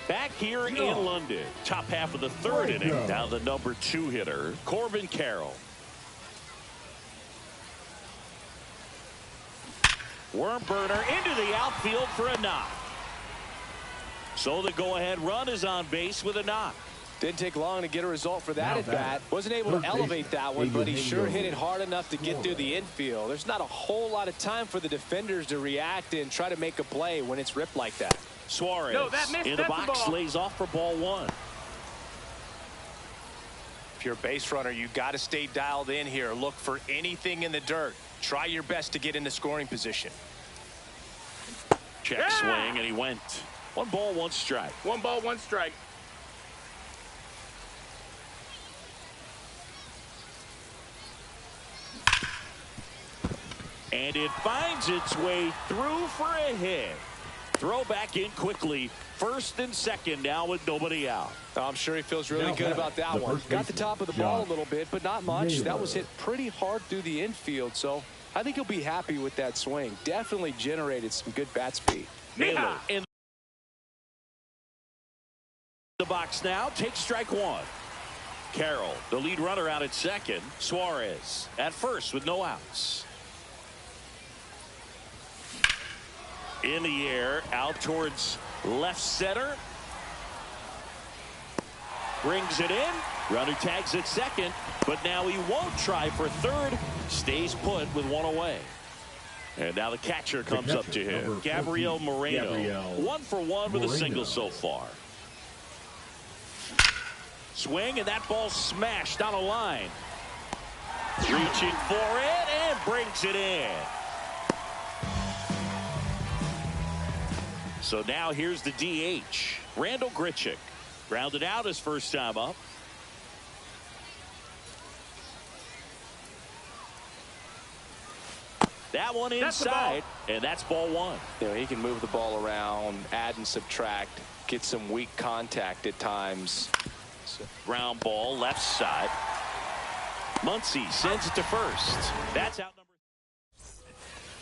Back here in London. Top half of the third inning. Now the number 2 hitter, Corbin Carroll. Worm burner into the outfield for a knock. So the go-ahead run is on base with a knock. Didn't take long to get a result for that at-bat. Wasn't able to elevate that one, but he sure hit it hard enough to get through the infield. There's not a whole lot of time for the defenders to react and try to make a play when it's ripped like that. Suarez in the box, lays off for ball 1. If you're a base runner, you got to stay dialed in here. Look for anything in the dirt. Try your best to get into scoring position. Check swing, and he went. 1 ball, 1 strike. 1 ball, 1 strike. And it finds its way through for a hit. Throw back in quickly. First and second now with nobody out. I'm sure he feels really good about that one. Got the top of the ball a little bit, but not much. That was hit pretty hard through the infield, so I think he'll be happy with that swing. Definitely generated some good bat speed. Naylor in the box now. Takes strike 1. Carroll, the lead runner, out at second. Suarez at first with no outs. In the air, out towards left center. Brings it in. Runner tags at second, but now he won't try for third. Stays put with one away. And now the catcher comes up to him. Gabriel Moreno. 1-for-1 with a single so far. Swing, and that ball smashed on a line. Reaching for it and brings it in. So now here's the DH. Randall Grichuk. Grounded out his first time up. That one inside, and that's ball one. You know, he can move the ball around, add and subtract, get some weak contact at times. Ground ball left side. Muncy sends it to first. That's out number.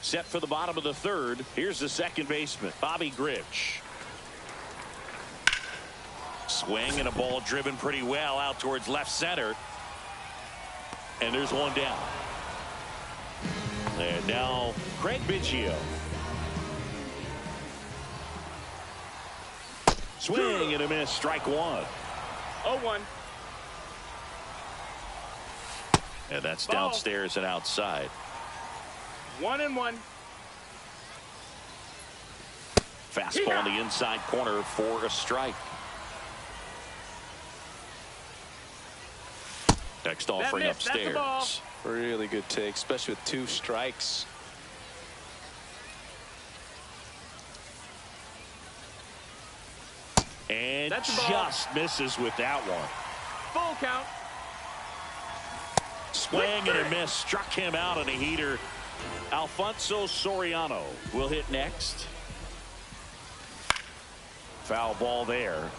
Set for the bottom of the third. Here's the second baseman, Bobby Grich. Swing and a ball driven pretty well out towards left center. And there's one down. And now Craig Biggio. Swing and a miss, strike one. 0-1. And that's downstairs and outside. 1-1. Fastball in the inside corner for a strike. Next offering upstairs. Really good take, especially with 2 strikes. And just misses with that one. Full count. Swing and a miss. Struck him out on a heater. Alfonso Soriano will hit next. Foul ball there.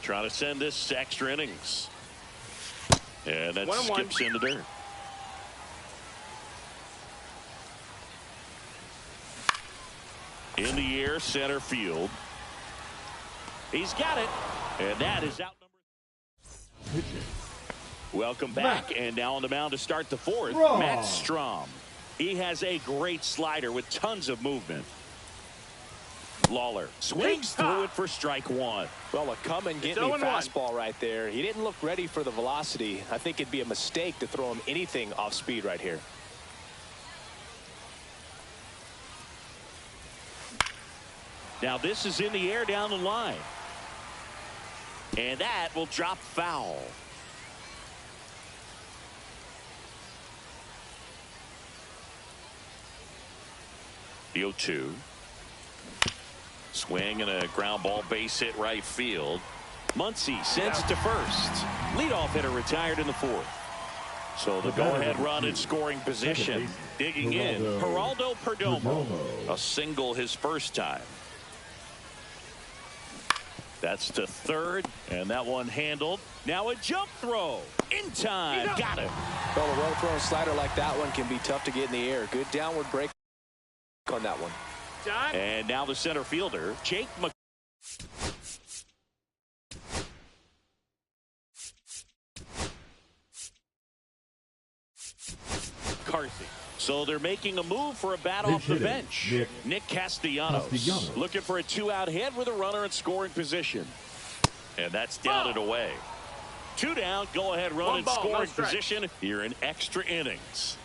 Trying to send this to extra innings. And that skips in the dirt. In the air, center field. He's got it. And that is out number. Welcome back. And now on the mound to start the fourth, Matt Strom. He has a great slider with tons of movement. Lawler swings through it for strike one. Well, a come and get me fastball right there. He didn't look ready for the velocity. I think it'd be a mistake to throw him anything off speed right here. Now this is in the air down the line. And that will drop foul. The 0-2. Swing and a ground ball base hit right field. Muncy sends it to first. Leadoff hitter retired in the fourth. So the go-ahead run in scoring position. Digging in, Geraldo Perdomo. A single his first time. That's to third, and that one handled. Now a jump throw. In time. Got it. Well, a well-thrown slider like that one can be tough to get in the air. Good downward break on that one. And now the center fielder, Jake McCarthy. So they're making a move for a bat off the bench. Nick Castellanos looking for a 2-out hit with a runner in scoring position. And that's down and away. 2 down, go ahead run in scoring position here in extra innings.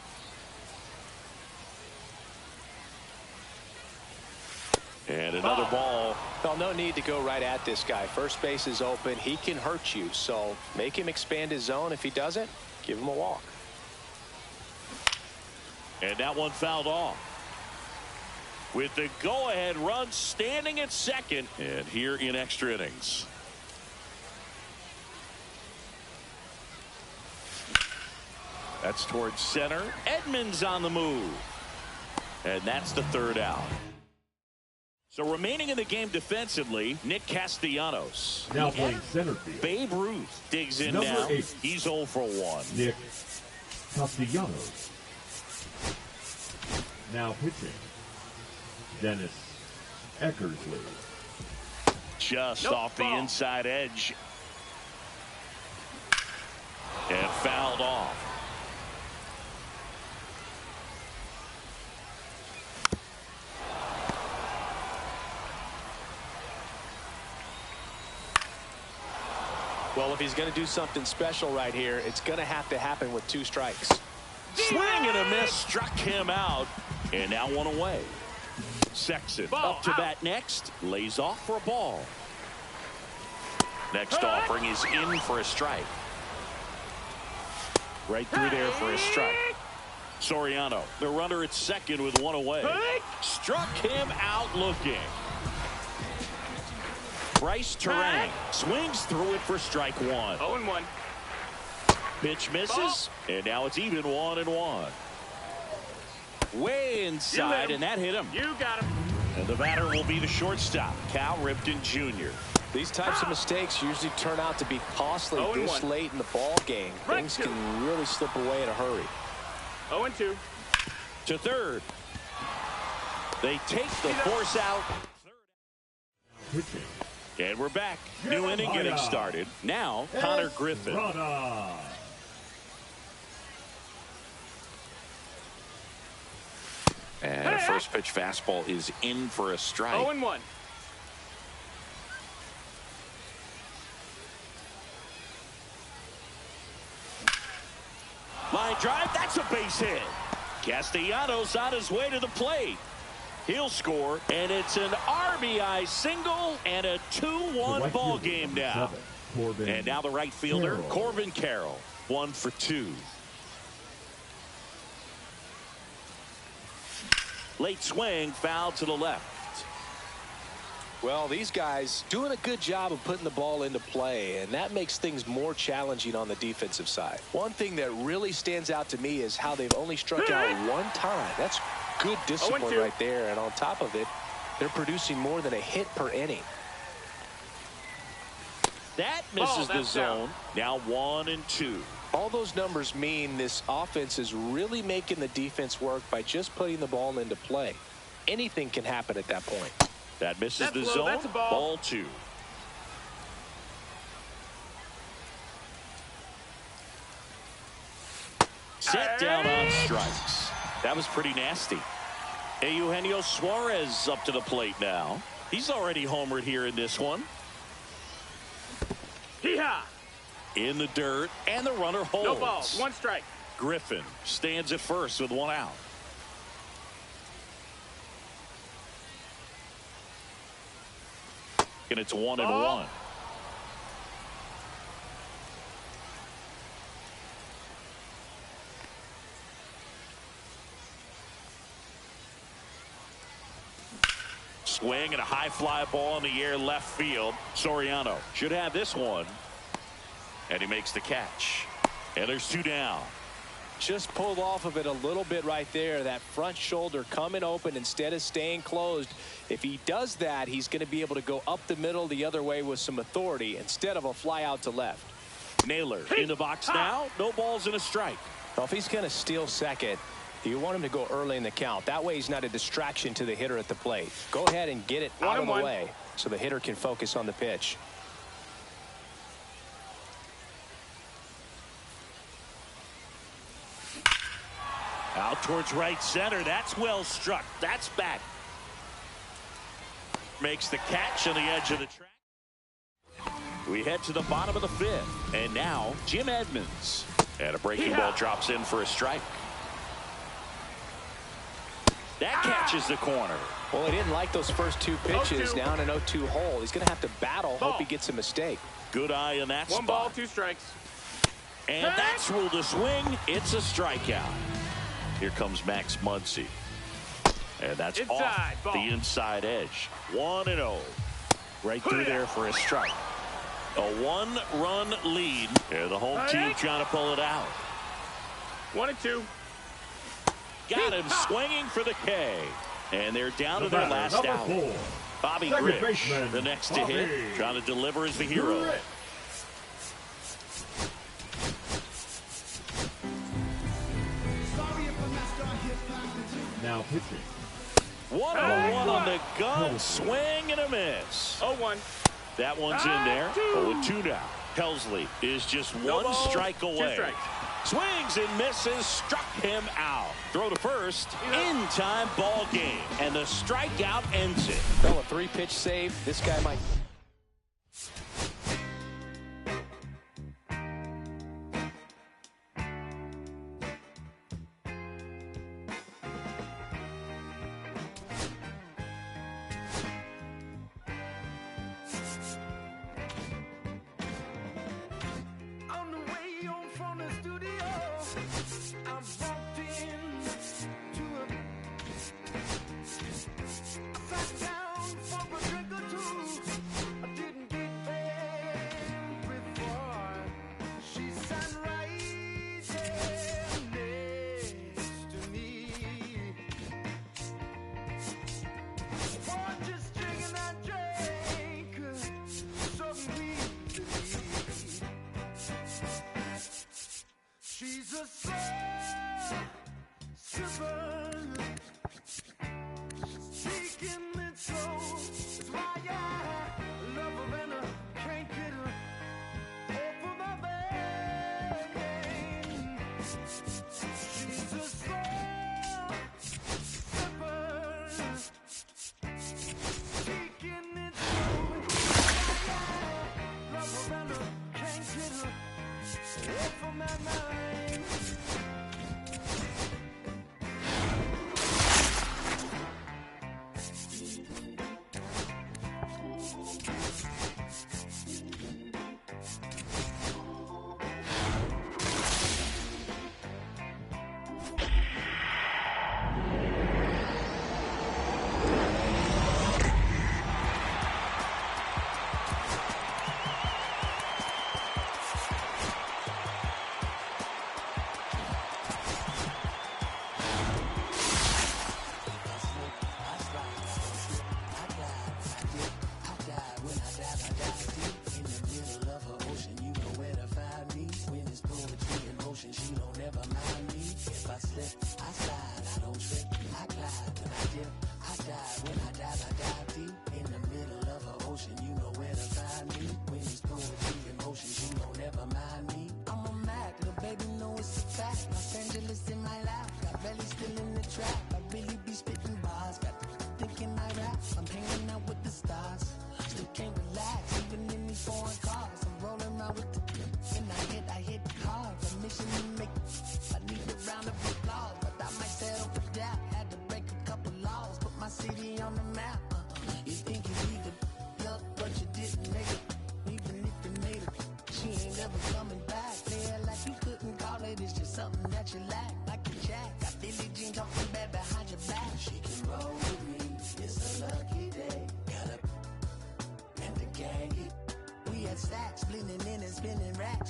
And another ball. Well, no need to go right at this guy. First base is open. He can hurt you. So make him expand his zone. If he doesn't, give him a walk. And that one fouled off. With the go-ahead run standing at second. And here in extra innings. That's towards center. Edmonds on the move. And that's the 3rd out. So remaining in the game defensively, Nick Castellanos. Now playing center field. Babe Ruth digs in Number now. 8. He's 0 for 1. Nick Castellanos. Now pitching, Dennis Eckersley. Just off the inside edge. And fouled off. Well, if he's going to do something special right here, it's going to have to happen with 2 strikes. Swing and a miss, struck him out, and now 1 away. Sexton up to bat next, lays off for a ball. Next offering is in for a strike. Right through there for a strike. Soriano, the runner at second with 1 away. Struck him out looking. Bryce Terang swings through it for strike 1. 0-1. Pitch misses, and now it's even 1-1. Way inside, and that hit him. You got him. And the batter will be the shortstop, Cal Ripken Jr. These types of mistakes usually turn out to be costly this late in the ball game. Things can really slip away in a hurry. 0-2. To third. They take the force out. Pitching. And we're back. New inning getting started. Now, Connor Griffin. And a first pitch fastball is in for a strike. 0-1. Line drive, that's a base hit. Castellanos on his way to the plate. He'll score, and it's an RBI single and a 2-1 ball game now. And now the right fielder, Corbin Carroll, 1 for 2. Late swing, foul to the left. Well, these guys doing a good job of putting the ball into play, and that makes things more challenging on the defensive side. One thing that really stands out to me is how they've only struck out 1 time. That's good discipline right there, and on top of it, they're producing more than a hit per inning. That misses the zone. Now 1-2. All those numbers mean this offense is really making the defense work by just putting the ball into play. Anything can happen at that point. That misses the zone. That's a ball. Ball 2. Set down on strikes. That was pretty nasty. Eugenio Suarez up to the plate now. He's already homered here in this one. Hee-haw. In the dirt, and the runner holds. No balls, 1 strike. Griffin stands at first with 1 out. And it's 1-1. Swing and a high fly ball in the air left field. Soriano should have this one. And he makes the catch. And there's 2 down. Just pulled off of it a little bit right there. That front shoulder coming open instead of staying closed. If he does that, he's going to be able to go up the middle the other way with some authority instead of a fly out to left. Naylor in the box now. No balls and a strike. Well, if he's going to steal second, you want him to go early in the count. That way he's not a distraction to the hitter at the plate. Go ahead and get it out of the way so the hitter can focus on the pitch. Out towards right center. That's well struck. That's back. Makes the catch on the edge of the track. We head to the bottom of the 5th. And now Jim Edmonds. And a breaking ball drops in for a strike. That catches the corner. Well, he didn't like those first 2 pitches. Now in an 0-2 hole. He's going to have to battle. Hope he gets a mistake. Good eye in that spot. 1 ball, 2 strikes. And that's ruled a swing. It's a strikeout. Here comes Max Muncy. And that's off the inside edge. 1-0. Right through there for a strike. A 1-run lead. And the home team trying to pull it out. 1-2. Got him swinging for the K. And they're down to their last out. Bobby Grich, the next to hit. Trying to deliver as the hero. Now pitching. 1-1 on the gun. Swing and a miss. 0-1. That one's in there. 0-2 now. Helsley is just 1 strike away. 2 strikes. Swings and misses. Struck him out. Throw to first. In time ball game. And the strikeout ends it. Well, a 3-pitch save. This guy might.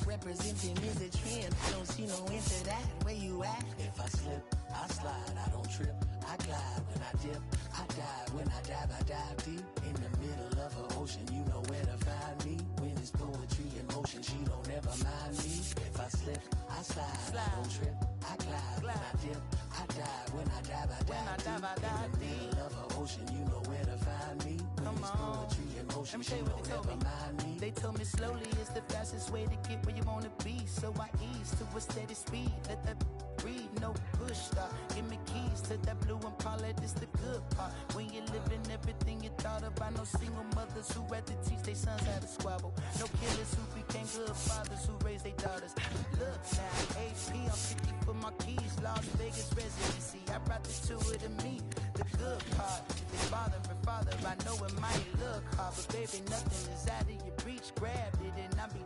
representing is a trend. I don't see no end to that. Where you at? If I slip, I slide. I don't trip. I glide when I dip. I dive when I dive deep. In the middle of an ocean, you know where to find me. When it's poetry in motion, she don't ever mind me. If I slip, I slide. I don't trip. I glide when I dip. I dive when I dive deep. In the middle of an ocean, you know where to find me. When it's poetry in motion, she don't ever mind me. They told me slowly is the fastest way to get where you wanna be. So I ease to a steady speed. Let that breathe, no push stop. Give me keys to that blue Impala, this the good part. When you're living everything you thought about. No single mothers who had to teach their sons how to squabble. No killers who became good fathers who raised their daughters. Look now, AP, I'm 50 for my keys. Las Vegas residency, I brought the two of to me. The good part is father and father. I know it might look hard, but baby, nothing is out of your reach. Grabbed it and I be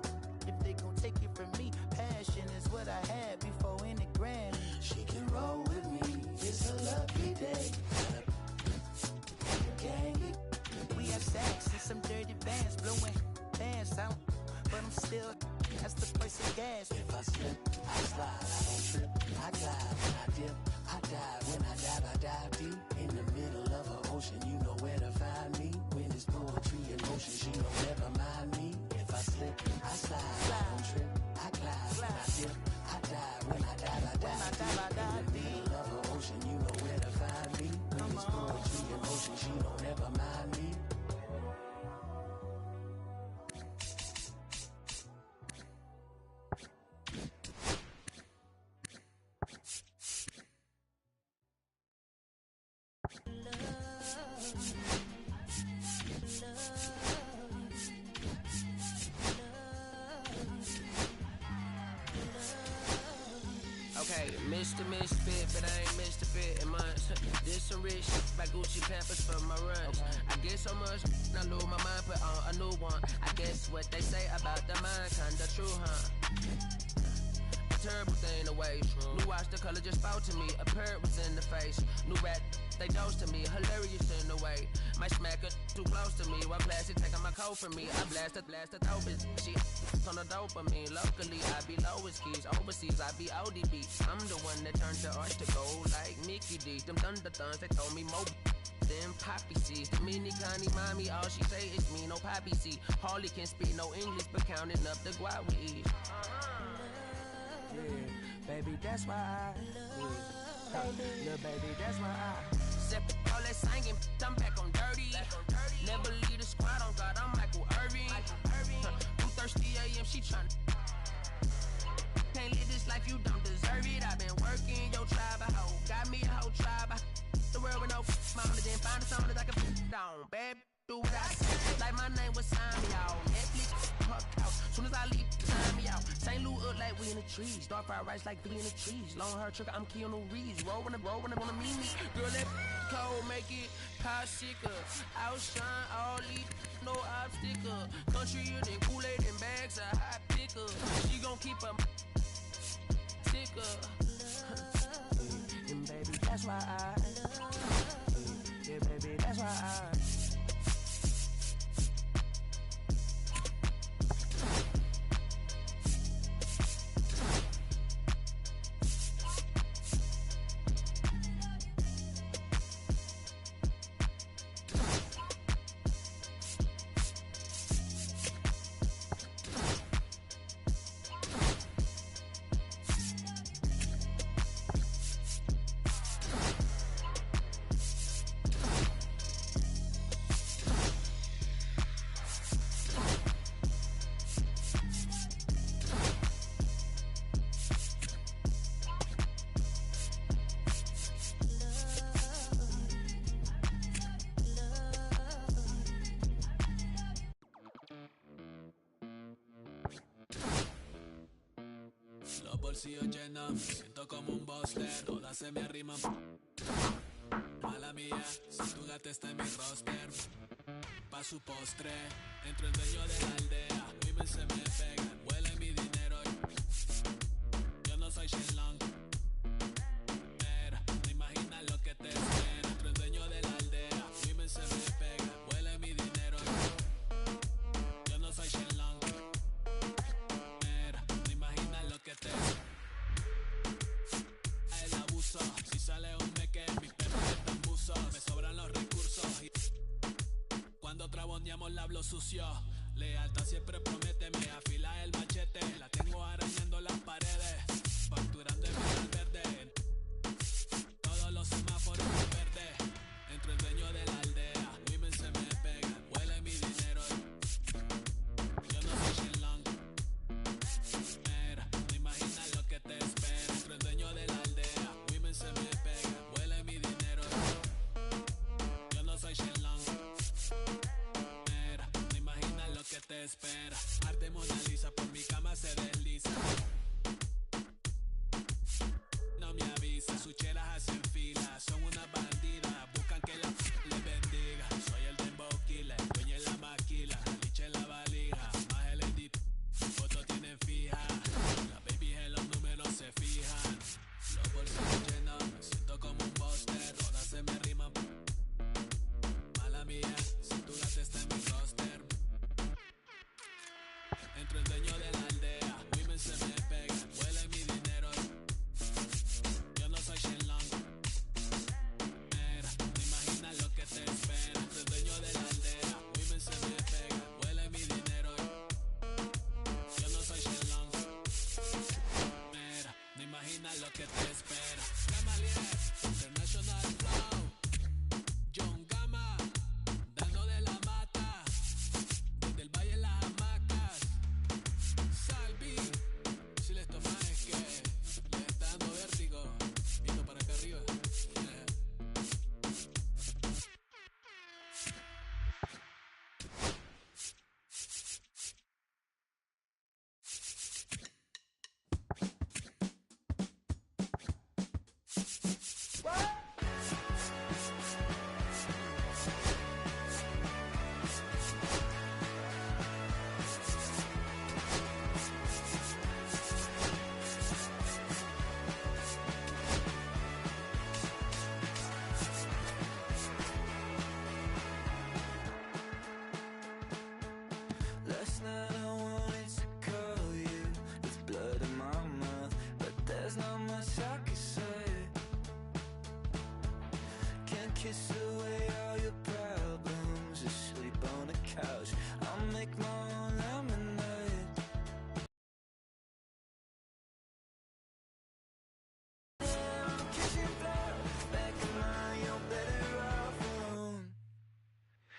if they gon' take it from me. Passion is what I had before any Grammy. She can roll with me, it's a lucky day. Gang, we have sex and some dirty bands blowing bands out, but I'm still, that's the price of gas. If I slip, I slide, I don't trip, I glide when I dip, I dive when I dive deep. In the middle of an ocean, you know where to find me. When it's poetry in motion, she don't ever mind me. If I slip, I slide, I don't trip, I glide when I dip, I dive when I dive deep. In the middle of an ocean, you know where to find me. When it's poetry in motion, she don't ever mind me. Okay, Mr. Misfit, but I ain't Mr. Fit in months. This some rich by Gucci Pampers for my runs. I get so much, I lose my mind, put on a new one. I guess what they say about the mind, kinda true, huh? A terrible thing to waste. New watch, the color just spoke to me. A parrot was in the face. New rat, they dose to me. Hilarious in the way. My smacker too close to me. While classy taking my coat from me. I blast the dope is she on the dopamine. Locally, I be lowest keys. Overseas, I be ODB. I'm the one that turned the arch to gold like Mickey D. Them thunder thuns, they told me more than poppy seeds. The mini Connie mommy, all she say is me, no poppy seed. Hardly can speak no English, but counting up the guap we eat. Yeah, baby, that's why I little baby, that's why I step all that singing, I'm back on dirty. Never leave the squad on God, I'm Michael Irving. 2:30 a.m. she tryna can't live this life, you don't deserve it. I've been working your tribe, a hoe got me a whole tribe. The world with no mama, then find a song that I can down. Bad do what I say, like my name was sign me out. Netflix, her couch, soon as I leave, sign me out. St. Louis up like we in the trees, dark fried rice like we in the trees. Long hair trick, I'm Keanu Reeves, rolling and wanna meet me. Girl, that cold make it pop sicker. Outshine all these, no obstacle. Country and Kool-Aid and bags of hot picker. She gon' keep a ticker. And baby, that's why yeah, baby, that's why Los bolsillos llenos, siento como un buster, todas se me arriman. Mala mía, si tu gata está en mi roster, pa' su postre, entro el dueño de la aldea, women se me pegan, huelen mi dinero. Yo no soy Shenlong, pero no imaginas lo que te espera. Entro el dueño de la aldea, women se me pegan, huelen mi dinero. Yo no soy Shenlong, pero diablo sucio. Lealtad siempre promete, me afila el machete. La tengo arañando las paredes, facturando el metal verde. Todos los semáforos en verde. Entro el dueño de la aldea, women se me pegan, huele mi dinero. Yo no soy Shenlong. Mira, no imaginas lo que te espera. Entro el dueño de la aldea, women se me pegan, huele mi dinero. Yo no soy Shenlong. Mira, no imaginas lo que te espera. Arte Mona Lisa, por mi cama se desliza. No me avisa, sus chelas hacen fila. Son una bandida, buscan que la les bendiga. Soy el dembow killer, dueño en la maquila. Liche en la valija, más el edit. Fotos tienen fija. Las babies en los números se fijan. Los bolsillos llenos, me siento como un buster. Todas se me riman. Mala mía, si tu gata está en mi roster. Entro el dueño de la aldea, women se me pegan, huele mi dinero. Yo no soy Shenlong. Mira, no imaginas lo que te espera. Entro el dueño de la aldea, women se me pegan, huele mi dinero. Yo no soy Shenlong. Mira, no imaginas lo que te espera. Gamaliel, International Flow. John Gama, dando de la mata. Desde el valle en las hamacas. Salvi, si les tomas es que les está dando vértigo. Viendo para acá arriba. Last night I wanted to call you with blood in my mouth, but there's not much I can say. Can't kiss away all your problems, just sleep on the couch. I'll make my own lemonade. I'm kissing blood, back of mine, you're better off alone.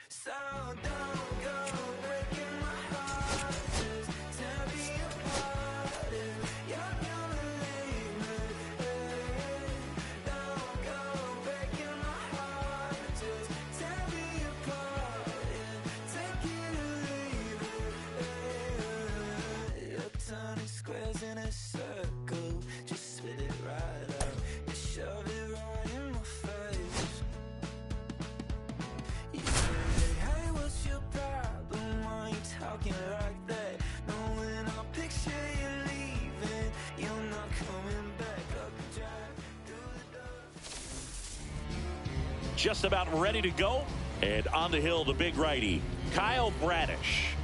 So don't go breaking my heart, just tear me apart if you're gonna leave me. Don't go breaking my heart, just tear me apart, yeah. Take it or leave it. You're turning squares in a circle, just spit it right out and shove it right in my face. You say, hey, what's your problem? Why you talking like that? Knowing I'll picture you leaving, you're not coming back. Up the drive, through the door. Just about ready to go. And on the hill, the big righty, Kyle Bradish.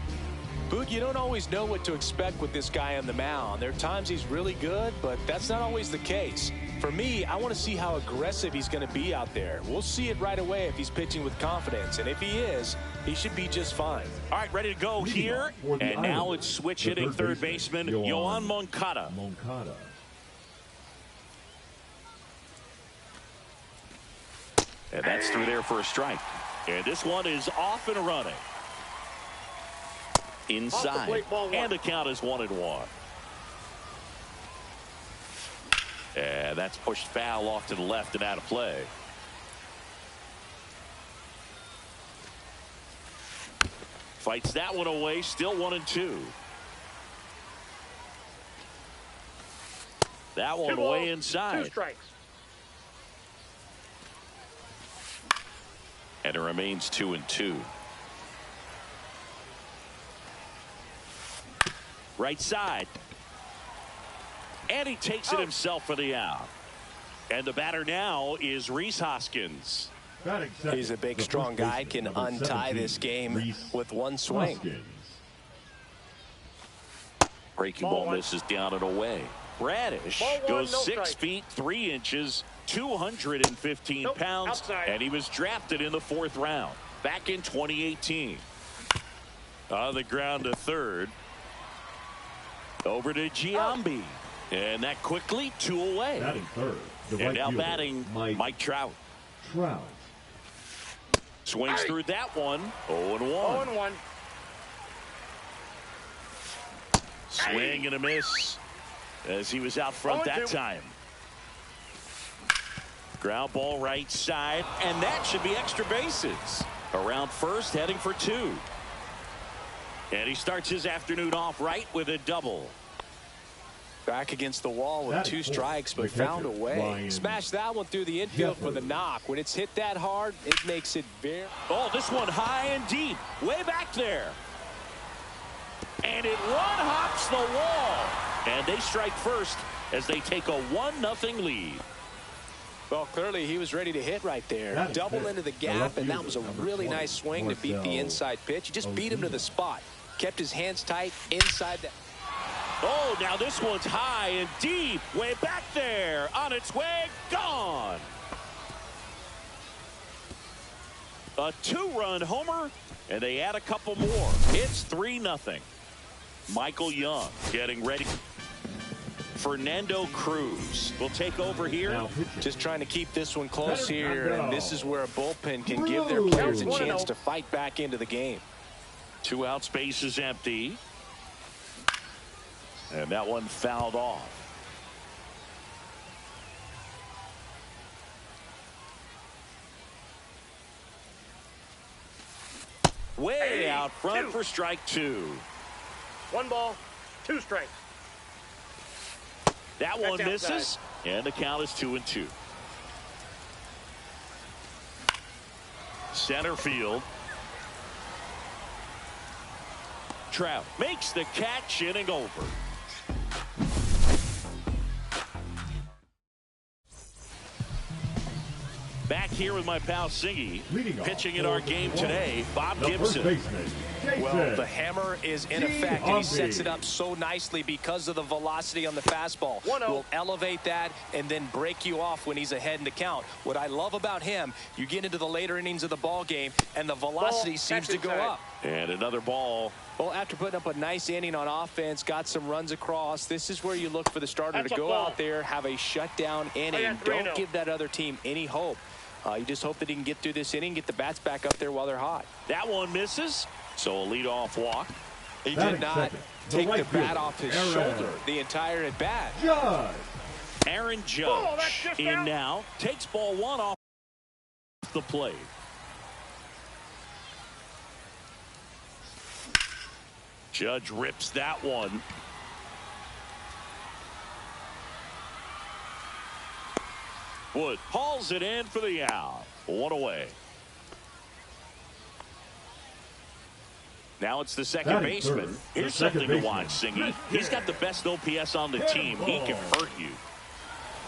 Boog, you don't always know what to expect with this guy on the mound. There are times he's really good, but that's not always the case. For me, I want to see how aggressive he's going to be out there. We'll see it right away if he's pitching with confidence. And if he is, he should be just fine. All right, ready to go here. And now it's switch hitting third baseman, Yoan Moncada. And that's through there for a strike. And this one is off and running. Inside. And the count is 1-1. And that's pushed foul off to the left and out of play. Fights that one away. Still 1-2. That one way inside. 2 strikes. And it remains 2-2. Right side. And he takes it himself for the out. And the batter now is Rhys Hoskins. He's a big, strong guy, can untie this game with one swing. Breaking ball misses down and away. Bradish goes 6 feet 3 inches, 215 pounds, and he was drafted in the 4th round back in 2018. On the ground to third. Over to Giambi. And that quickly 2 away. Batting third. And now batting Mike Trout. Swings through that one. 0-1. 0-1. Swing and a miss as he was out front that time. Ground ball right side, and that should be extra bases. Around first, heading for 2. And he starts his afternoon off right with a double. Back against the wall with 2 strikes, but found a way. Smashed that one through the infield for the knock. When it's hit that hard, it makes it very... Oh, this one high and deep, way back there. And it one-hops the wall. And they strike first as they take a 1-0 lead. Well, clearly he was ready to hit right there. Double into the gap, and that was a really nice swing to beat the inside pitch. He just beat him to the spot. Kept his hands tight inside that. Oh, now this one's high and deep, way back there. On its way, gone. A 2-run homer, and they add a couple more. It's 3-0. Michael Young getting ready. Fernando Cruz will take over here. Just trying to keep this one close here, and this is where a bullpen can give their players a chance to fight back into the game. 2 outs, base is empty. And that one fouled off. Way out front for strike 2. 1 ball, 2 strikes. That one misses, and the count is 2-2. Center field. Trout makes the catch, inning over. Back here with my pal Singy, pitching in our game today, Bob Gibson. Well, the hammer is in effect, and he sets it up so nicely because of the velocity on the fastball. Will elevate that and then break you off when he's ahead in the count. What I love about him, you get into the later innings of the ball game, and the velocity seems to go up. And another ball. Well, after putting up a nice inning on offense, got some runs across, this is where you look for the starter to go out there, have a shutdown inning. Don't give that other team any hope. You just hope that he can get through this inning, get the bats back up there while they're hot. That one misses, so a leadoff walk. He did not take the bat off his shoulder the entire at bat. Aaron Judge in now, takes ball 1 off the plate. Judge rips that one. Wood hauls it in for the out. 1 away. Now it's the second baseman. Here's something to watch, Singy. He's got the best OPS on the team. He can hurt you.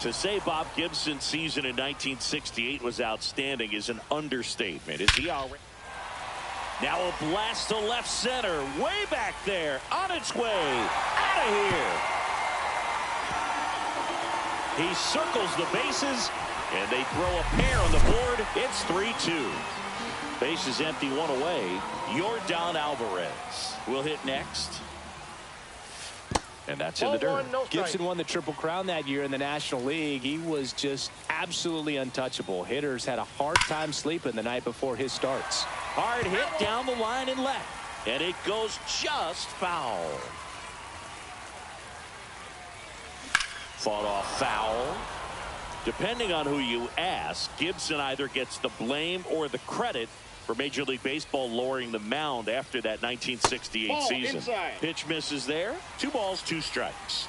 To say Bob Gibson's season in 1968 was outstanding is an understatement. Is he already? Now a blast to left center. Way back there. On its way. Out of here. He circles the bases, and they throw a pair on the board. It's 3-2. Bases empty, 1 away. Yordan Alvarez will hit next. And that's in the dirt. Gibson won the Triple Crown that year in the National League. He was just absolutely untouchable. Hitters had a hard time sleeping the night before his starts. Hard hit down the line and left. And it goes just foul. Fought off foul. Depending on who you ask, Gibson either gets the blame or the credit for Major League Baseball lowering the mound after that 1968 season. Inside. Pitch misses there. 2 balls, 2 strikes.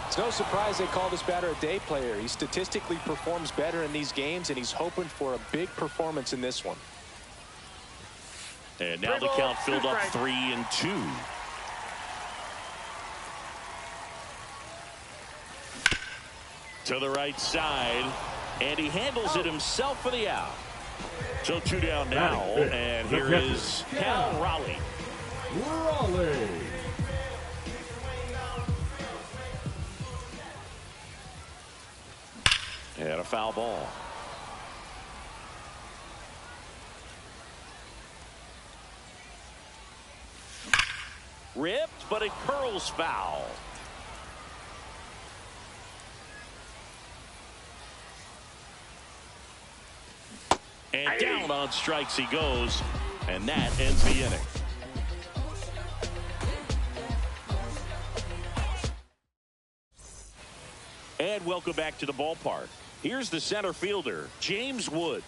It's no surprise they call this batter a day player. He statistically performs better in these games, and he's hoping for a big performance in this one. And now the count filled up 3-2. To the right side, and he handles it himself for the out. So 2 down now, and here is Cal Raleigh. And a foul ball. Ripped, but it curls foul. And down on strikes he goes, and that ends the inning. And welcome back to the ballpark. Here's the center fielder, James Wood.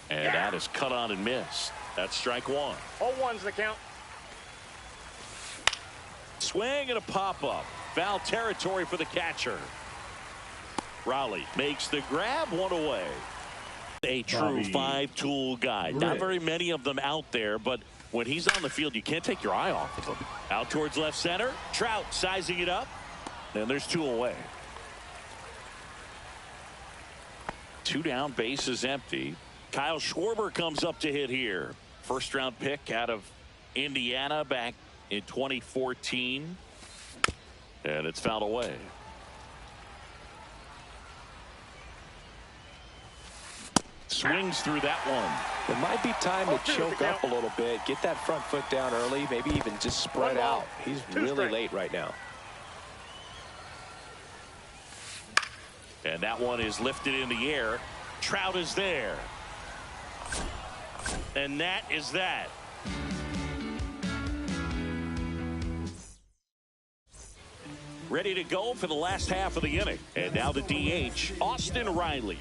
And that is cut on and missed. That's strike one. 0-1's the count. Swing and a pop-up. Foul territory for the catcher. Raleigh makes the grab, one away. A true five-tool guy. Not very many of them out there, but when he's on the field, you can't take your eye off of him. Out towards left center. Trout sizing it up. And there's two away. Two down, base is empty. Kyle Schwarber comes up to hit here. First round pick out of Indiana back in 2014. And it's fouled away. Swings through that one. It might be time to choke up a little bit, get that front foot down early, maybe even just spread out. He's really late right now. And that one is lifted in the air. Trout is there. And that is that. Ready to go for the last half of the inning. And now the DH, Austin Riley.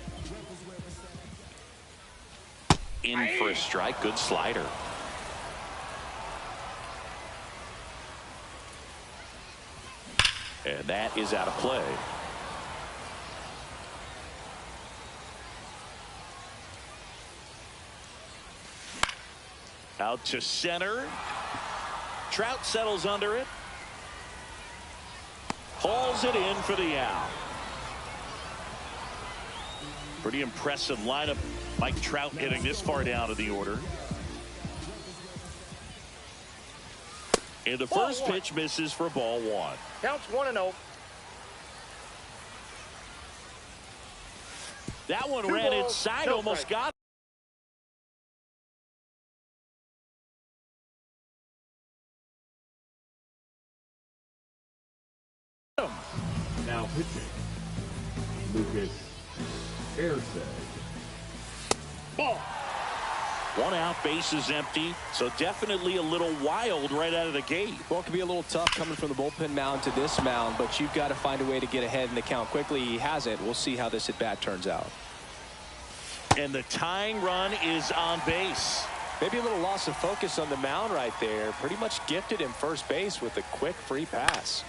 In for a strike. Good slider. And that is out of play. Out to center. Trout settles under it. Hauls it in for the out. Pretty impressive lineup. Mike Trout hitting this far down in the order. And the first pitch misses for ball one. Counts 1-0. That one ran inside, almost got. Now pitching, Lucas Ayres. Ball. One out, base is empty, so definitely a little wild right out of the gate. Well, it can be a little tough coming from the bullpen mound to this mound, but you've got to find a way to get ahead in the count quickly. He hasn't. We'll see how this at bat turns out. And the tying run is on base. Maybe a little loss of focus on the mound right there. Pretty much gifted him first base with a quick free pass.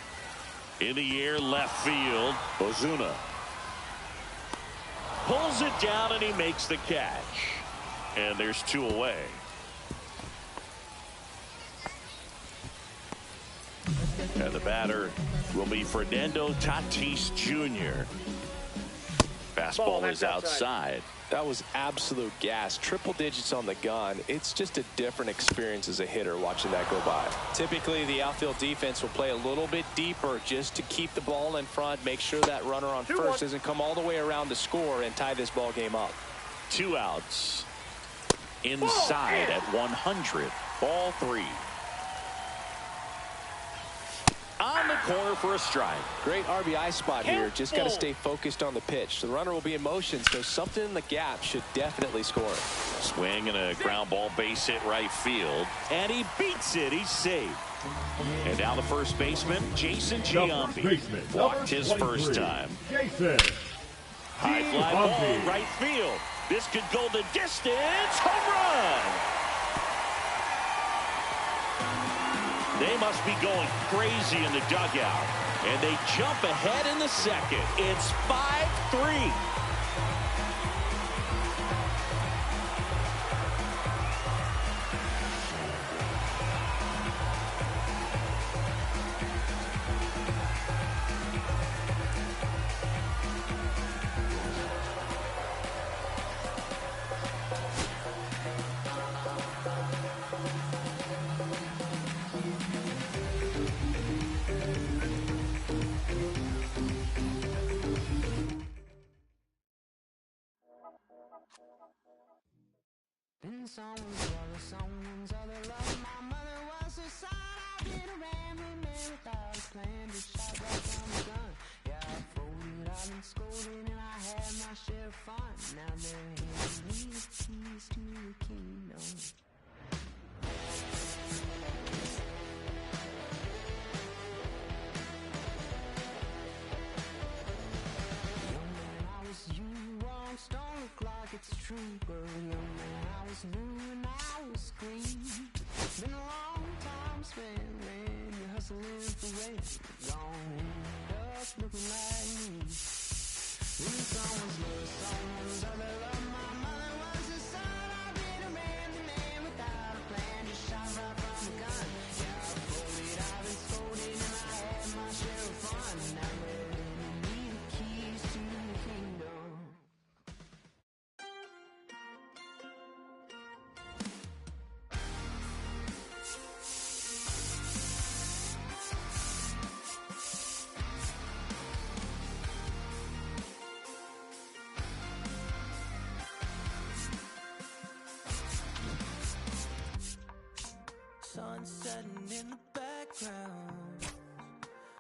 In the air, left field, Ozuna pulls it down and he makes the catch. And there's two away. And the batter will be Fernando Tatis Jr. Fastball is outside. That was absolute gas. Triple digits on the gun. It's just a different experience as a hitter watching that go by. Typically, the outfield defense will play a little bit deeper just to keep the ball in front, make sure that runner on first doesn't come all the way around to score and tie this ball game up. Two outs. Inside at 100. Ball three. On the corner for a strike. Great RBI spot here. Just got to stay focused on the pitch. The runner will be in motion, so something in the gap should definitely score. Swing and a ground ball base hit right field. And he beats it. He's safe. And now the first baseman, Jason Giambi. Walked his first time. Jason. High fly ball, right field. This could go the distance. Home run. They must be going crazy in the dugout. And they jump ahead in the second. It's 5-3. Been someone's brother, someone's other love. My mother was her son. I've been a rambling man without a plan. Just shot right from a gun. Yeah, I folded, I've been scolded, and I had my share of fun. Now they're handing me the keys to the kingdom. Young man, I was you. Once don't look like it's true, but young man, I was new and I was green. Been a long time spent when you're hustling for rent. Gonna end up looking like me. In someone's love, someone's other love. My mother